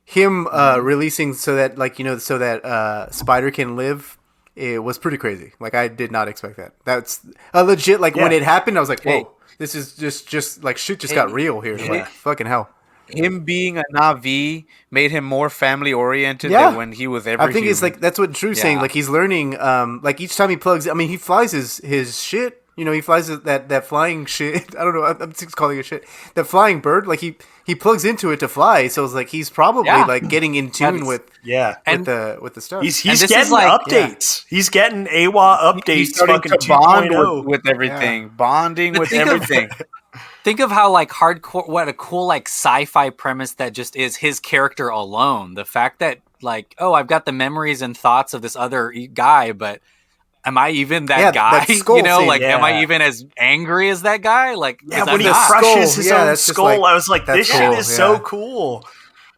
him releasing so that Spider can live. It was pretty crazy. Like I did not expect that. That's legit. Like when it happened, I was like, "Whoa, this is just like shit just got real here." Like fucking hell. Him being a Na'vi made him more family oriented than when he was ever. I think it's like that's what Drew's saying. Like he's learning. Like each time he plugs, I mean, he flies his shit. He flies that flying shit. I don't know. I'm just calling it shit. That flying bird. Like he plugs into it to fly. So it's like he's probably like getting in tune with the stuff. He's getting updates. He's getting AWA updates. He's starting to bond with everything. Bonding with everything. Think of how like hardcore, what a cool like sci-fi premise that just is his character alone. The fact that like, oh, I've got the memories and thoughts of this other guy, but am I even that Yeah, guy? that skull scene, am I yeah. even as angry as that guy? Like, Yeah, 'cause when he I'm not. crushes his own that's just skull, like- I was like, that's this shit cool, is so yeah. cool.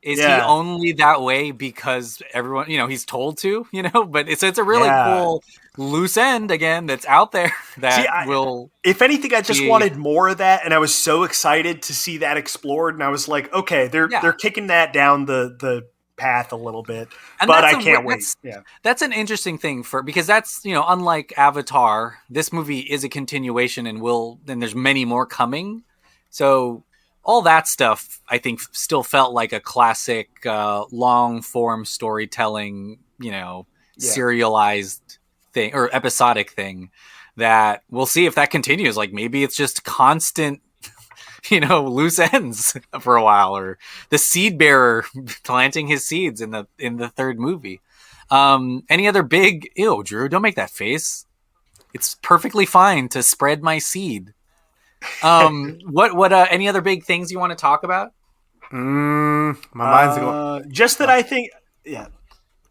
Is he Yeah. only that way because everyone, he's told to, but it's a really Yeah. cool loose end again that's out there that See, will. If anything, I just be- wanted more of that, and I was so excited to see that explored. And I was like, okay, they're kicking that down the path a little bit, And but that's I can't wait. Yeah, That's an interesting thing because that's, unlike Avatar, this movie is a continuation and there's many more coming. So all that stuff, I think, still felt like a classic long form storytelling, serialized thing or episodic thing that we'll see if that continues. Like maybe it's just constant, loose ends for a while, or the seed bearer planting his seeds in the third movie. Any other big, ew, Drew, don't make that face. It's perfectly fine to spread my seed. What any other big things you want to talk about? My mind's going. just that I think, yeah.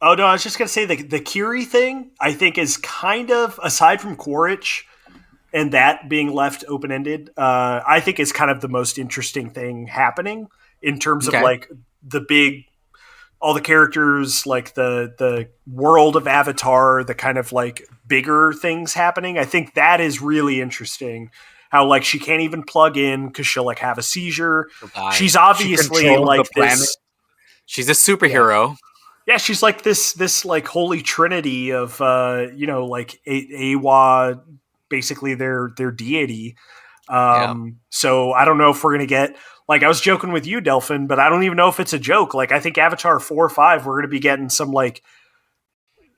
Oh no, I was just gonna say the Kiri thing. I think is kind of, aside from Quaritch and that being left open ended, I think is kind of the most interesting thing happening in terms of like the big, all the characters, like the world of Avatar, the kind of like bigger things happening. I think that is really interesting. How like she can't even plug in because she'll like have a seizure. She's obviously like this. She's a superhero. Yeah, she's like this like holy trinity of like Awa, basically their deity. So I don't know if we're gonna get, like, I was joking with you, Delphin, but I don't even know if it's a joke. Like I think Avatar 4 or 5, we're gonna be getting some like,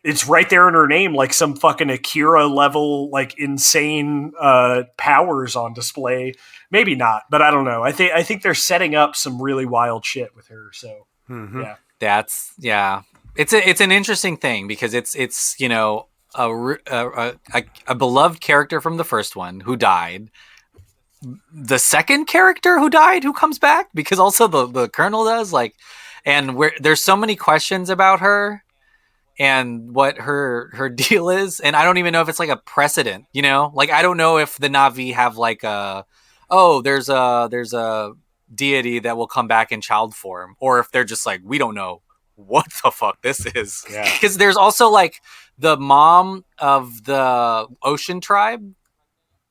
it's right there in her name, like some fucking Akira level, like insane powers on display. Maybe not, but I don't know. I think they're setting up some really wild shit with her. So yeah. That's it's an interesting thing because it's a beloved character from the first one who died, the second character who died who comes back, because also the Colonel does, like, and there's so many questions about her and what her deal is, and I don't even know if it's like a precedent, like I don't know if the Na'vi have like there's a deity that will come back in child form, or if they're just like, we don't know what the fuck this is. Because there's also like the mom of the ocean tribe,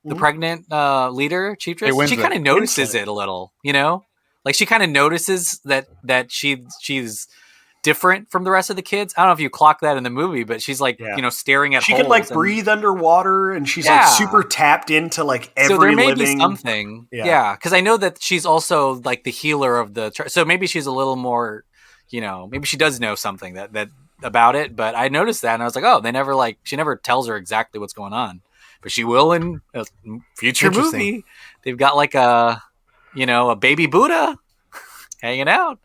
the pregnant leader, chieftress. She kind of notices it a little, like she kind of notices that she's different from the rest of the kids. I don't know if you clock that in the movie, but she's like, staring at she holes can like breathe underwater, and she's like super tapped into like every so there may living be something. Because I know that she's also like the healer of the so maybe she's a little more, maybe she does know something that about it. But I noticed that and I was like, oh, she never tells her exactly what's going on, but she will in a future movie. They've got like a baby Buddha hanging out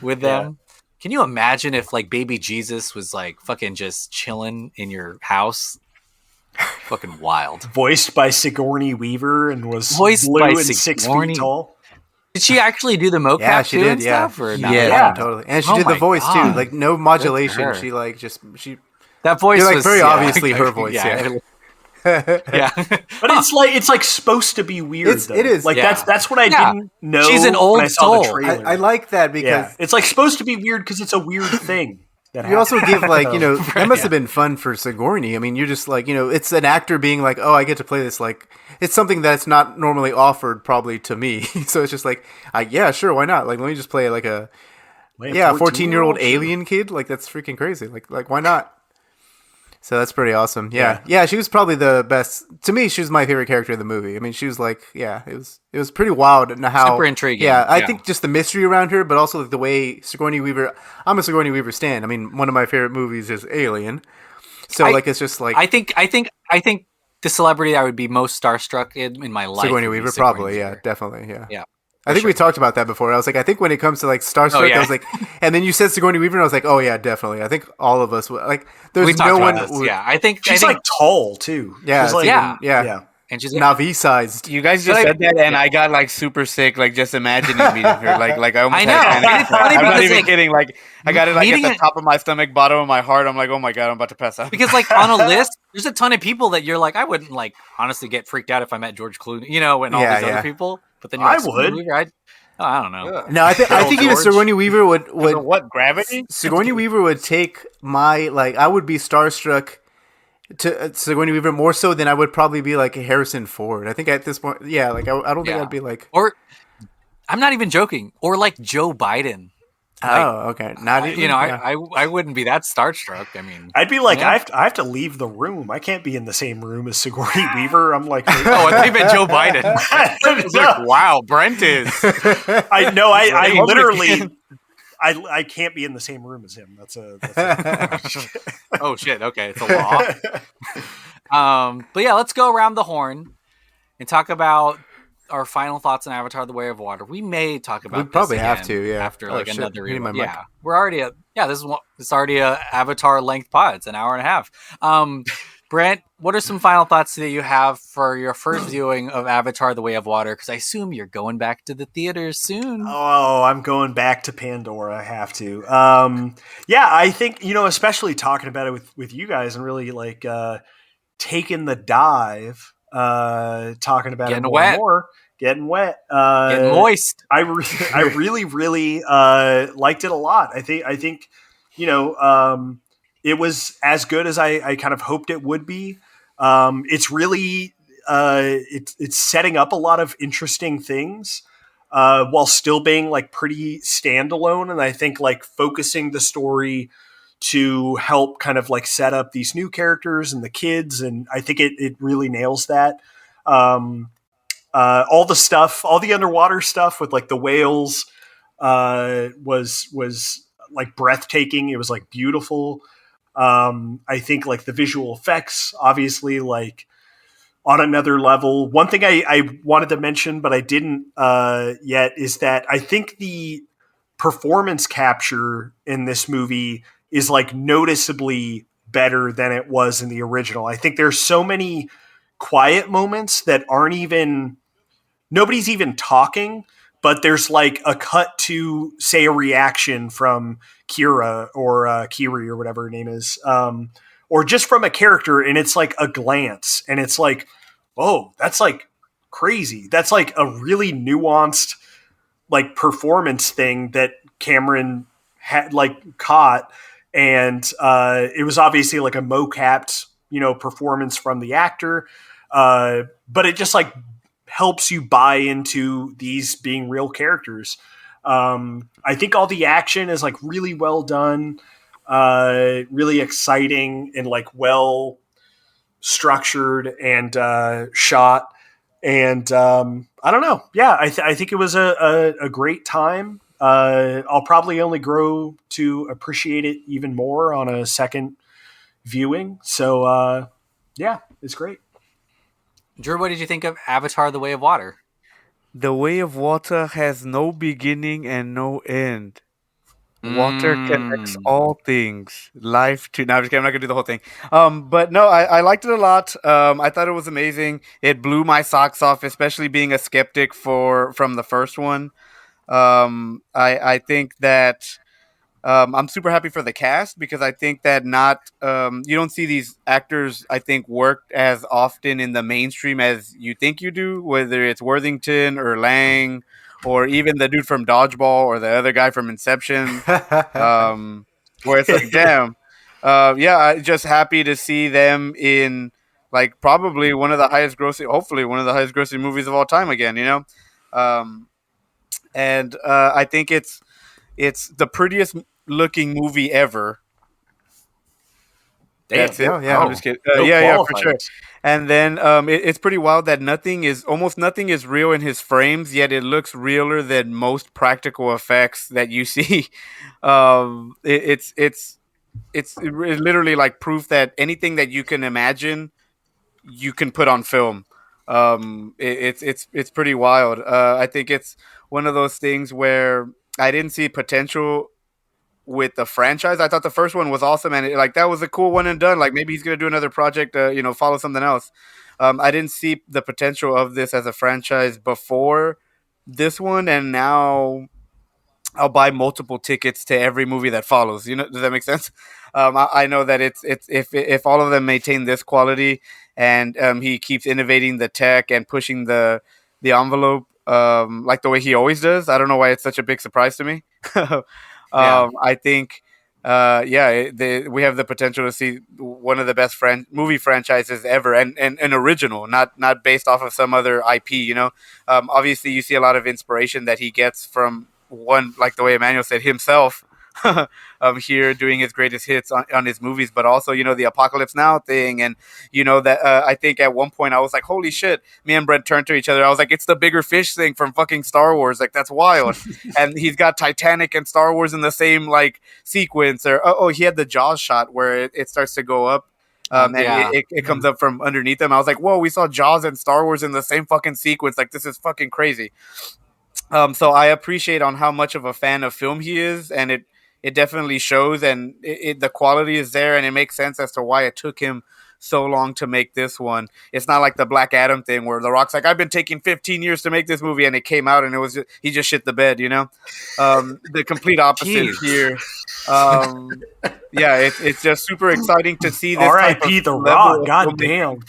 with them. Can you imagine if like baby Jesus was like fucking just chilling in your house? Fucking wild. Voiced by Sigourney Weaver and was blue and 6 feet tall. Did she actually do the mocap Yeah, she too did. and Yeah, stuff? Or she not? did, Yeah, totally. And she did the voice too, like no modulation. She like she. That voice You're like was very obviously her voice. Yeah. But it's like supposed to be weird. It is like that's what I didn't know. She's an old when I saw the soul. trailer. I like that because it's like supposed to be weird because it's a weird thing. You also give like that must have been fun for Sigourney. I mean, you're just like it's an actor being like, oh, I get to play this, like it's something that's not normally offered probably to me. So it's just like, yeah, sure, why not? Like let me just play like a 14-year-old alien kid. Like that's freaking crazy. Like why not? So that's pretty awesome. Yeah. She was probably the best. To me, she was my favorite character in the movie. I mean, she was like, it was pretty wild and how super intriguing. Yeah, I think just the mystery around her, but also like the way Sigourney Weaver. I'm a Sigourney Weaver stan. I mean, one of my favorite movies is Alien. So it's just like I think the celebrity I would be most starstruck in my life. Sigourney Weaver, probably. Yeah, definitely. Yeah. I think we talked about that before. I was like, I think when it comes to like starstruck, I was like, and then you said Sigourney Weaver, and I was like, oh yeah, definitely. I think all of us would like. There's no one. Yeah, I think she's like tall too. Yeah, she's like, yeah. and she's Navi sized. You guys just said that, and I got like super sick, like just imagining meeting her. Like I almost I know. had a panic It's attack. funny I'm not because, even like, kidding. Like I got it like at meeting the it- top of my stomach, bottom of my heart. I'm like, oh my god, I'm about to pass out. because like on a list, there's a ton of people that you're like, I wouldn't like honestly get freaked out if I met George Clooney, and all Yeah, these yeah. other people. But then you're I like, would. Weaver, I don't know. No, I think even George. Sigourney Weaver would what, Gravity? Sigourney Weaver would take my I would be starstruck to Sigourney Weaver more so than I would probably be like Harrison Ford. I think at this point, yeah, like I don't think Yeah. I'd be like. Or I'm not even joking. Or like Joe Biden. Oh, okay. Not even. I wouldn't be that starstruck. I mean, I'd be like, yeah. I have to leave the room. I can't be in the same room as Sigourney Weaver. I'm like, oh, I thought you meant Joe Biden. I was like, wow, Brent is. I know. I literally. I can't be in the same room as him. That's a oh shit. Okay, it's a law. But yeah, let's go around the horn and talk about our final thoughts on Avatar: The Way of Water. We may talk about. We probably this have again to, yeah. After Oh, like shit. another Hitting my review. mic. Yeah, we're already it's already a Avatar length pod. It's an hour and a half. Brent, what are some final thoughts that you have for your first viewing of Avatar: The Way of Water? Because I assume you're going back to the theaters soon. Oh, I'm going back to Pandora. I have to. Yeah, I think, especially talking about it with you guys and really like taking the dive, talking about Getting it more wet. and more, getting wet, Getting moist. I really, really liked it a lot. I think, it was as good as I kind of hoped it would be. It's really it's setting up a lot of interesting things while still being like pretty standalone, and I think like focusing the story to help kind of like set up these new characters and the kids, and I think it really nails that. All the underwater stuff with like the whales was like breathtaking. It was like beautiful. I think like the visual effects, obviously, like on another level. One thing I wanted to mention, but I didn't yet, is that I think the performance capture in this movie is like noticeably better than it was in the original. I think there's so many quiet moments that aren't even, nobody's even talking, but there's like a cut to, say, a reaction from Kira or Kiri or whatever her name is, or just from a character, and it's like a glance, and it's like, oh, that's like crazy. That's like a really nuanced like performance thing that Cameron had like caught, and it was obviously like a mocapped performance from the actor, but it just like helps you buy into these being real characters. I think all the action is like really well done, really exciting, and like well structured and shot. And I don't know. Yeah, I think it was a great time. I'll probably only grow to appreciate it even more on a second viewing. So yeah, it's great. Drew, what did you think of Avatar: The Way of Water? The Way of Water has no beginning and no end. Water connects all things. Life to. No, I'm just kidding. I'm not gonna do the whole thing. But no, I liked it a lot. I thought it was amazing. It blew my socks off, especially being a skeptic from the first one. I think that I'm super happy for the cast, because I think that you don't see these actors, I think, work as often in the mainstream as you think you do, whether it's Worthington or Lang or even the dude from Dodgeball or the other guy from Inception, where it's like, damn. Yeah, I'm just happy to see them in like probably one of the highest grossing, hopefully one of the highest grossing movies of all time again, and I think it's the prettiest looking movie ever. Damn. That's it. Yeah. I'm just kidding. No Yeah, for sure. qualifiers. And then it's pretty wild that almost nothing is real in his frames, yet it looks realer than most practical effects that you see. It's literally like proof that anything that you can imagine, you can put on film. It's pretty wild. I think it's one of those things where I didn't see potential with the franchise. I thought the first one was awesome, and like that was a cool one and done. Like maybe he's gonna do another project, follow something else. I didn't see the potential of this as a franchise before this one, and now I'll buy multiple tickets to every movie that follows. Does that make sense? I know that it's if all of them maintain this quality and he keeps innovating the tech and pushing the envelope like the way he always does. I don't know why it's such a big surprise to me. I think we have the potential to see one of the best movie franchises ever, and an original, not based off of some other IP. Obviously you see a lot of inspiration that he gets from one, like the way Emmanuel said, himself. Here doing his greatest hits on his movies, but also the Apocalypse Now thing, and that I think at one point I was like, holy shit, me and Brent turned to each other, I was like, it's the bigger fish thing from fucking Star Wars, like that's wild. And he's got Titanic and Star Wars in the same like sequence, or he had the Jaws shot where it starts to go up. It comes up from underneath him. I was like, whoa, we saw Jaws and Star Wars in the same fucking sequence. Like, this is fucking crazy. So I appreciate on how much of a fan of film he is, and it definitely shows, and the quality is there, and it makes sense as to why it took him so long to make this one. It's not like the Black Adam thing where The Rock's like, I've been taking 15 years to make this movie, and it came out and he just shit the bed, the complete opposite here. It's just super exciting to see this. R.I.P. The Rock, goddamn.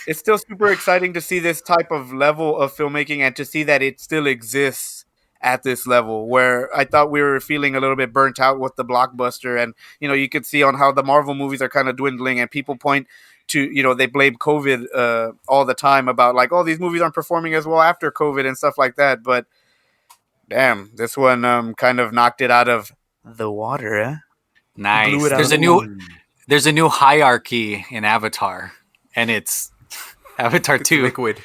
It's still super exciting to see this type of level of filmmaking and to see that it still exists at this level, where I thought we were feeling a little bit burnt out with the blockbuster. And, you could see on how the Marvel movies are kind of dwindling, and people point to, they blame COVID all the time about like, oh, these movies aren't performing as well after COVID and stuff like that. But damn, this one kind of knocked it out of the water. Eh? Nice. There's a new hierarchy in Avatar, and it's Avatar 2. Liquid.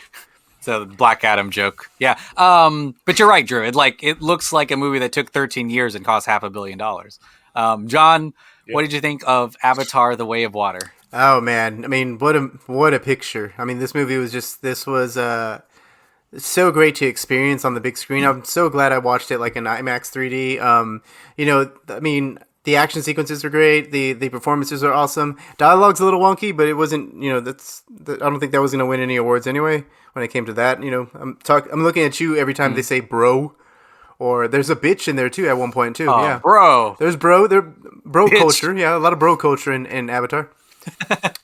So Black Adam joke. Yeah. But you're right, Drew. It looks like a movie that took 13 years and cost $500 million. John, what did you think of Avatar: The Way of Water? Oh man, I mean, what a picture. I mean, this movie was so great to experience on the big screen. I'm so glad I watched it like in IMAX 3D. I mean, the action sequences are great. The performances are awesome. Dialogue's a little wonky, but it wasn't. I don't think that was going to win any awards anyway. When it came to that, I'm looking at you every time they say bro, or there's a bitch in there too at one point too. Yeah, bro. There's bro bitch culture. Yeah, a lot of bro culture in Avatar.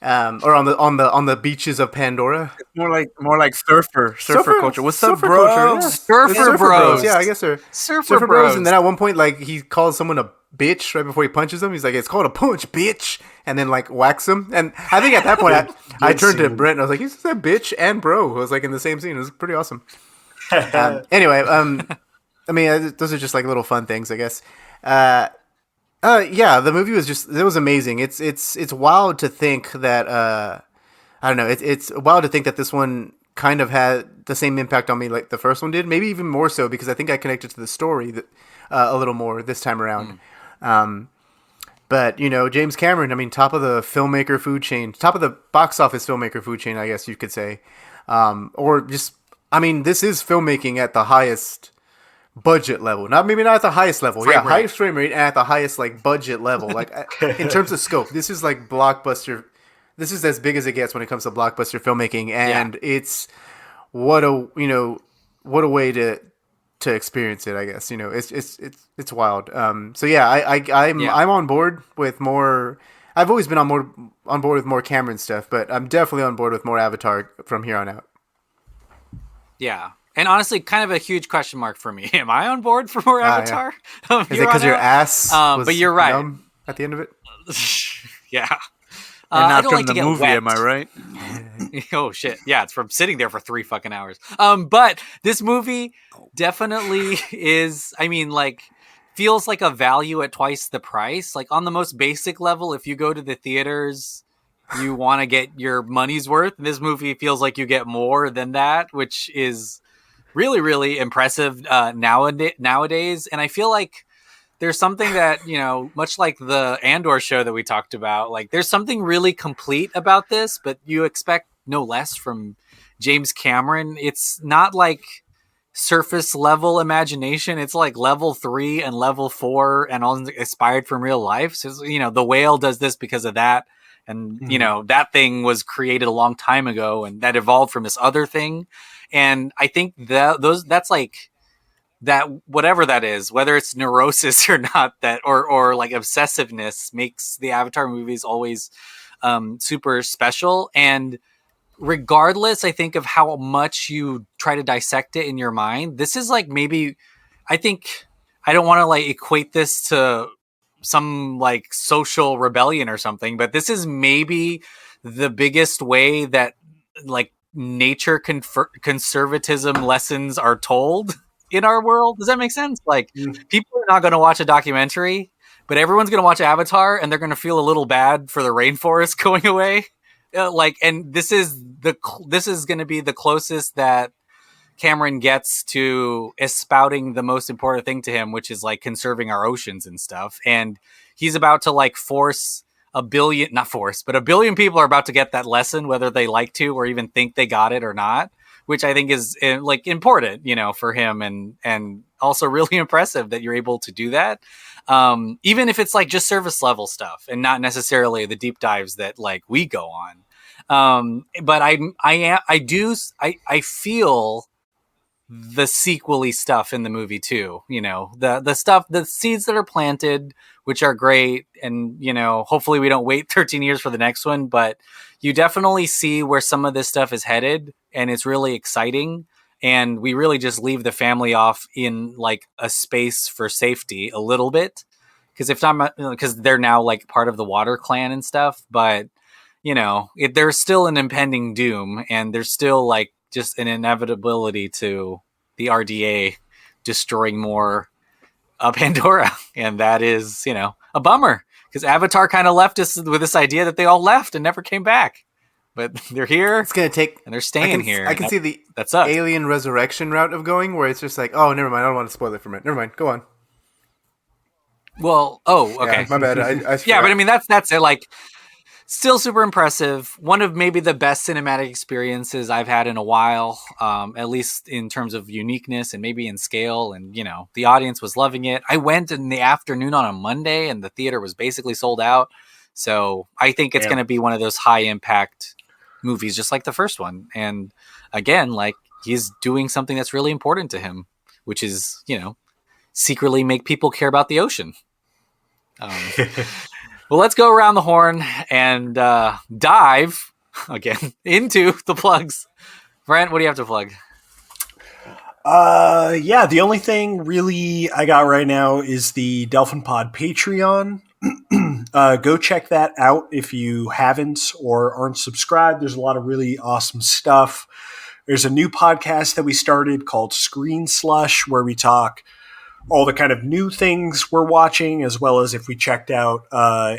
Or on the beaches of Pandora. More like surfer culture. What's up, bro? Culture, yeah. Surfer bros. Yeah, I guess they're surfer bros. And then at one point, like, he calls someone a bitch right before he punches them. He's like, "It's called a punch, bitch," and then like whacks him. And I think at that point, I turned to Brent and I was like, "He said bitch and bro." It was like in the same scene. It was pretty awesome. Anyway, I mean, those are just like little fun things, I guess. Yeah, the movie was amazing. It's wild to think that I don't know. It's wild to think that this one kind of had the same impact on me like the first one did, maybe even more so, because I think I connected to the story a little more this time around. But James Cameron, I mean, top of the filmmaker food chain, top of the box office filmmaker food chain, I guess you could say, or just, I mean, this is filmmaking at the highest budget level. Maybe not at the highest level. Highest frame rate and at the highest like budget level. Like in terms of scope, this is like blockbuster. This is as big as it gets when it comes to blockbuster filmmaking, and it's what a way to experience it. I guess it's wild. So yeah, I'm on board with more. I've always been on board with more Cameron stuff, but I'm definitely on board with more Avatar from here on out. Yeah. And honestly, kind of a huge question mark for me. Am I on board for more Avatar? Yeah. Is it because your ass was but you're right. numb at the end of it? Yeah. And not from the movie, am I right? Oh, shit. Yeah, it's from sitting there for 3 fucking hours. But this movie definitely is, I mean, like, feels like a value at twice the price. Like, on the most basic level, if you go to the theaters, you want to get your money's worth. This movie feels like you get more than that, which is really, really impressive nowadays. And I feel like there's something that, much like the Andor show that we talked about, like there's something really complete about this, but you expect no less from James Cameron. It's not like, surface level imagination. It's like level 3 and level 4 and all inspired from real life. So, the whale does this because of that. And, that thing was created a long time ago and that evolved from this other thing. And I think that's like that, whatever that is, whether it's neurosis or not, that, or like obsessiveness makes the Avatar movies always super special. And regardless, I think, of how much you try to dissect it in your mind, this is like maybe, I think, I don't want to like equate this to some like social rebellion or something, but this is maybe the biggest way that like nature conservatism lessons are told in our world. Does that make sense? Like, people are not going to watch a documentary, but everyone's going to watch Avatar and they're going to feel a little bad for the rainforest going away. And this is going to be the closest that Cameron gets to espouting the most important thing to him, which is like conserving our oceans and stuff. And he's about to like a billion people are about to get that lesson, whether they like to or even think they got it or not, which I think is like important, for him, and also really impressive that you're able to do that. Even if it's like just surface level stuff and not necessarily the deep dives that like we go on. But I feel the sequely stuff in the movie too, the stuff, the seeds that are planted, which are great. And, hopefully we don't wait 13 years for the next one, but you definitely see where some of this stuff is headed and it's really exciting. And we really just leave the family off in like a space for safety a little bit. Because they're now like part of the Water Clan and stuff, but there's still an impending doom, and there's still like just an inevitability to the RDA destroying more Pandora, and that is a bummer, because Avatar kind of left us with this idea that they all left and never came back, but they're here. It's gonna take, and they're staying here. I can see the that's us. Alien Resurrection route of going, where it's just like, oh, never mind, I don't want to spoil it for a minute. Never mind, go on. Well, okay. Yeah, my bad. I yeah, but I mean, that's it. Like, still super impressive. One of maybe the best cinematic experiences I've had in a while, at least in terms of uniqueness and maybe in scale. And, the audience was loving it. I went in the afternoon on a Monday and the theater was basically sold out. So I think it's going to be one of those high impact movies, just like the first one. And again, like, he's doing something that's really important to him, which is, secretly make people care about the ocean. Well, let's go around the horn and dive again into the plugs. Brent, what do you have to plug? The only thing really I got right now is the Delphin Pod Patreon. Go check that out if you haven't or aren't subscribed. There's a lot of really awesome stuff. There's a new podcast that we started called Screen Slush, where we talk all the kind of new things we're watching, as well as if we checked out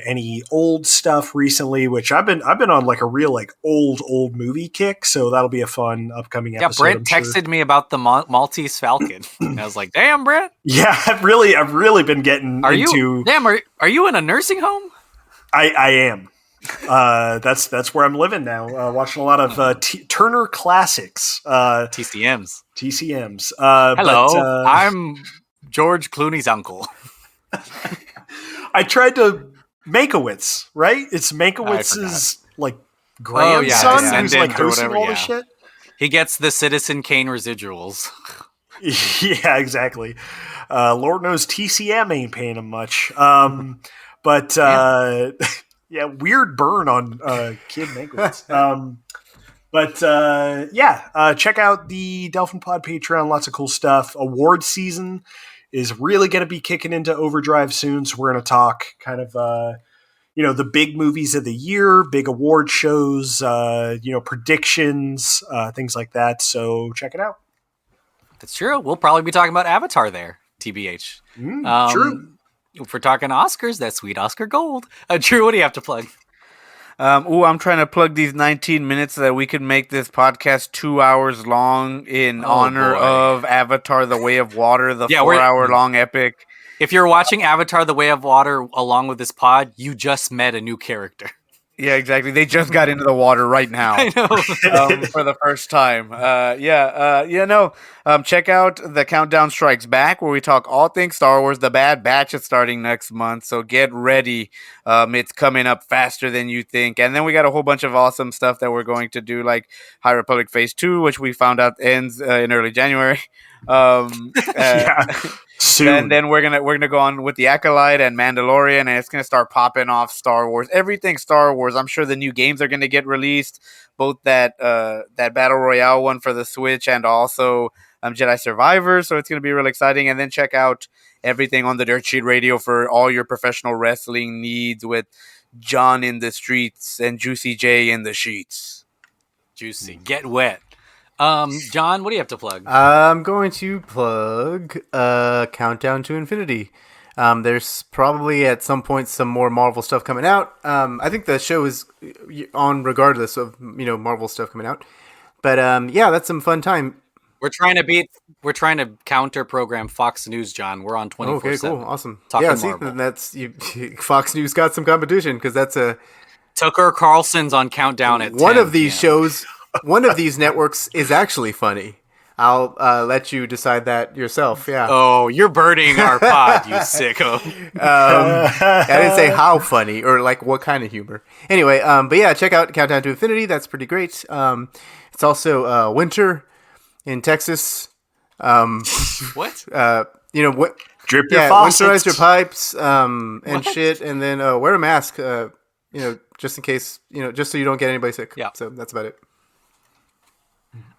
any old stuff recently, which I've been on like a real like old movie kick, so that'll be a fun upcoming episode. Yeah, Brent texted me about the Maltese Falcon. And I was like, "Damn, Brent!" Yeah, I've really been getting into. Are you in a nursing home? I am. That's where I'm living now. Watching a lot of Turner Classics, TCMs. Hello, I'm George Clooney's uncle. I tried to Mankiewicz, right? It's Mankiewicz's like grandson who's like hosting all the shit. He gets the Citizen Kane residuals. Yeah, exactly. Lord knows TCM ain't paying him much. But yeah, weird burn on Kid Mankiewicz. Check out the Delphin Pod Patreon. Lots of cool stuff. Award season is really going to be kicking into overdrive soon. So we're going to talk kind of, the big movies of the year, big award shows, predictions, things like that. So check it out. That's true. We'll probably be talking about Avatar there, TBH. True. If we're talking Oscars, that's sweet Oscar gold. Drew, what do you have to plug? I'm trying to plug these 19 minutes so that we can make this podcast 2 hours long in honor of Avatar: The Way of Water, the 4-hour-long epic. If you're watching Avatar: The Way of Water along with this pod, you just met a new character. Yeah, exactly. They just got into the water right now. I know. For the first time. Check out the Countdown Strikes Back, where we talk all things Star Wars. The Bad Batch is starting next month, so get ready. It's coming up faster than you think. And then we got a whole bunch of awesome stuff that we're going to do, like High Republic Phase 2, which we found out ends in early January. Soon. Then we're gonna go on with the Acolyte and Mandalorian, and it's gonna start popping off Star Wars. Everything Star Wars. I'm sure the new games are gonna get released, both that Battle Royale one for the Switch and also Jedi Survivor. So it's gonna be real exciting. And then check out everything on the Dirt Sheet Radio for all your professional wrestling needs with John in the streets and Juicy J in the sheets. Juicy, get wet. John, what do you have to plug? I'm going to plug Countdown to Infinity. There's probably at some point some more Marvel stuff coming out. I think the show is on regardless of Marvel stuff coming out. But that's some fun time. We're trying to counter program Fox News, John. We're on 24/7. Okay, cool, awesome. Marvel. That's Fox News got some competition because that's a Tucker Carlson's on Countdown at 10. One of these shows. One of these networks is actually funny. I'll let you decide that yourself. Yeah. Oh, you're burning our pod, you sicko. I didn't say how funny or like what kind of humor. Anyway, but yeah, check out Countdown to Infinity. That's pretty great. It's also winter in Texas. What? What? Drip your faucets. Winterize your pipes and shit, and then wear a mask. Just in case. Just so you don't get anybody sick. Yeah. So that's about it.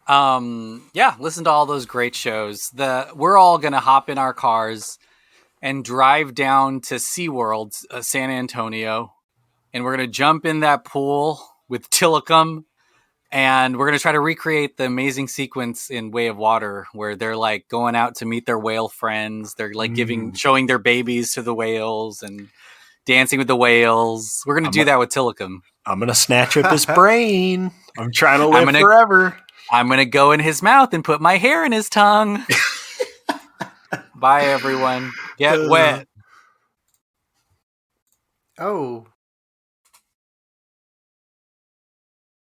Listen to all those great shows. We're all gonna hop in our cars and drive down to SeaWorld, San Antonio, and we're gonna jump in that pool with Tillicum, and we're gonna try to recreate the amazing sequence in Way of Water where they're like going out to meet their whale friends. They're like showing their babies to the whales and dancing with the whales. We're gonna do that with Tillicum. I'm gonna snatch up his brain. I'm trying to live forever. I'm going to go in his mouth and put my hair in his tongue. Bye, everyone. Get wet. Oh.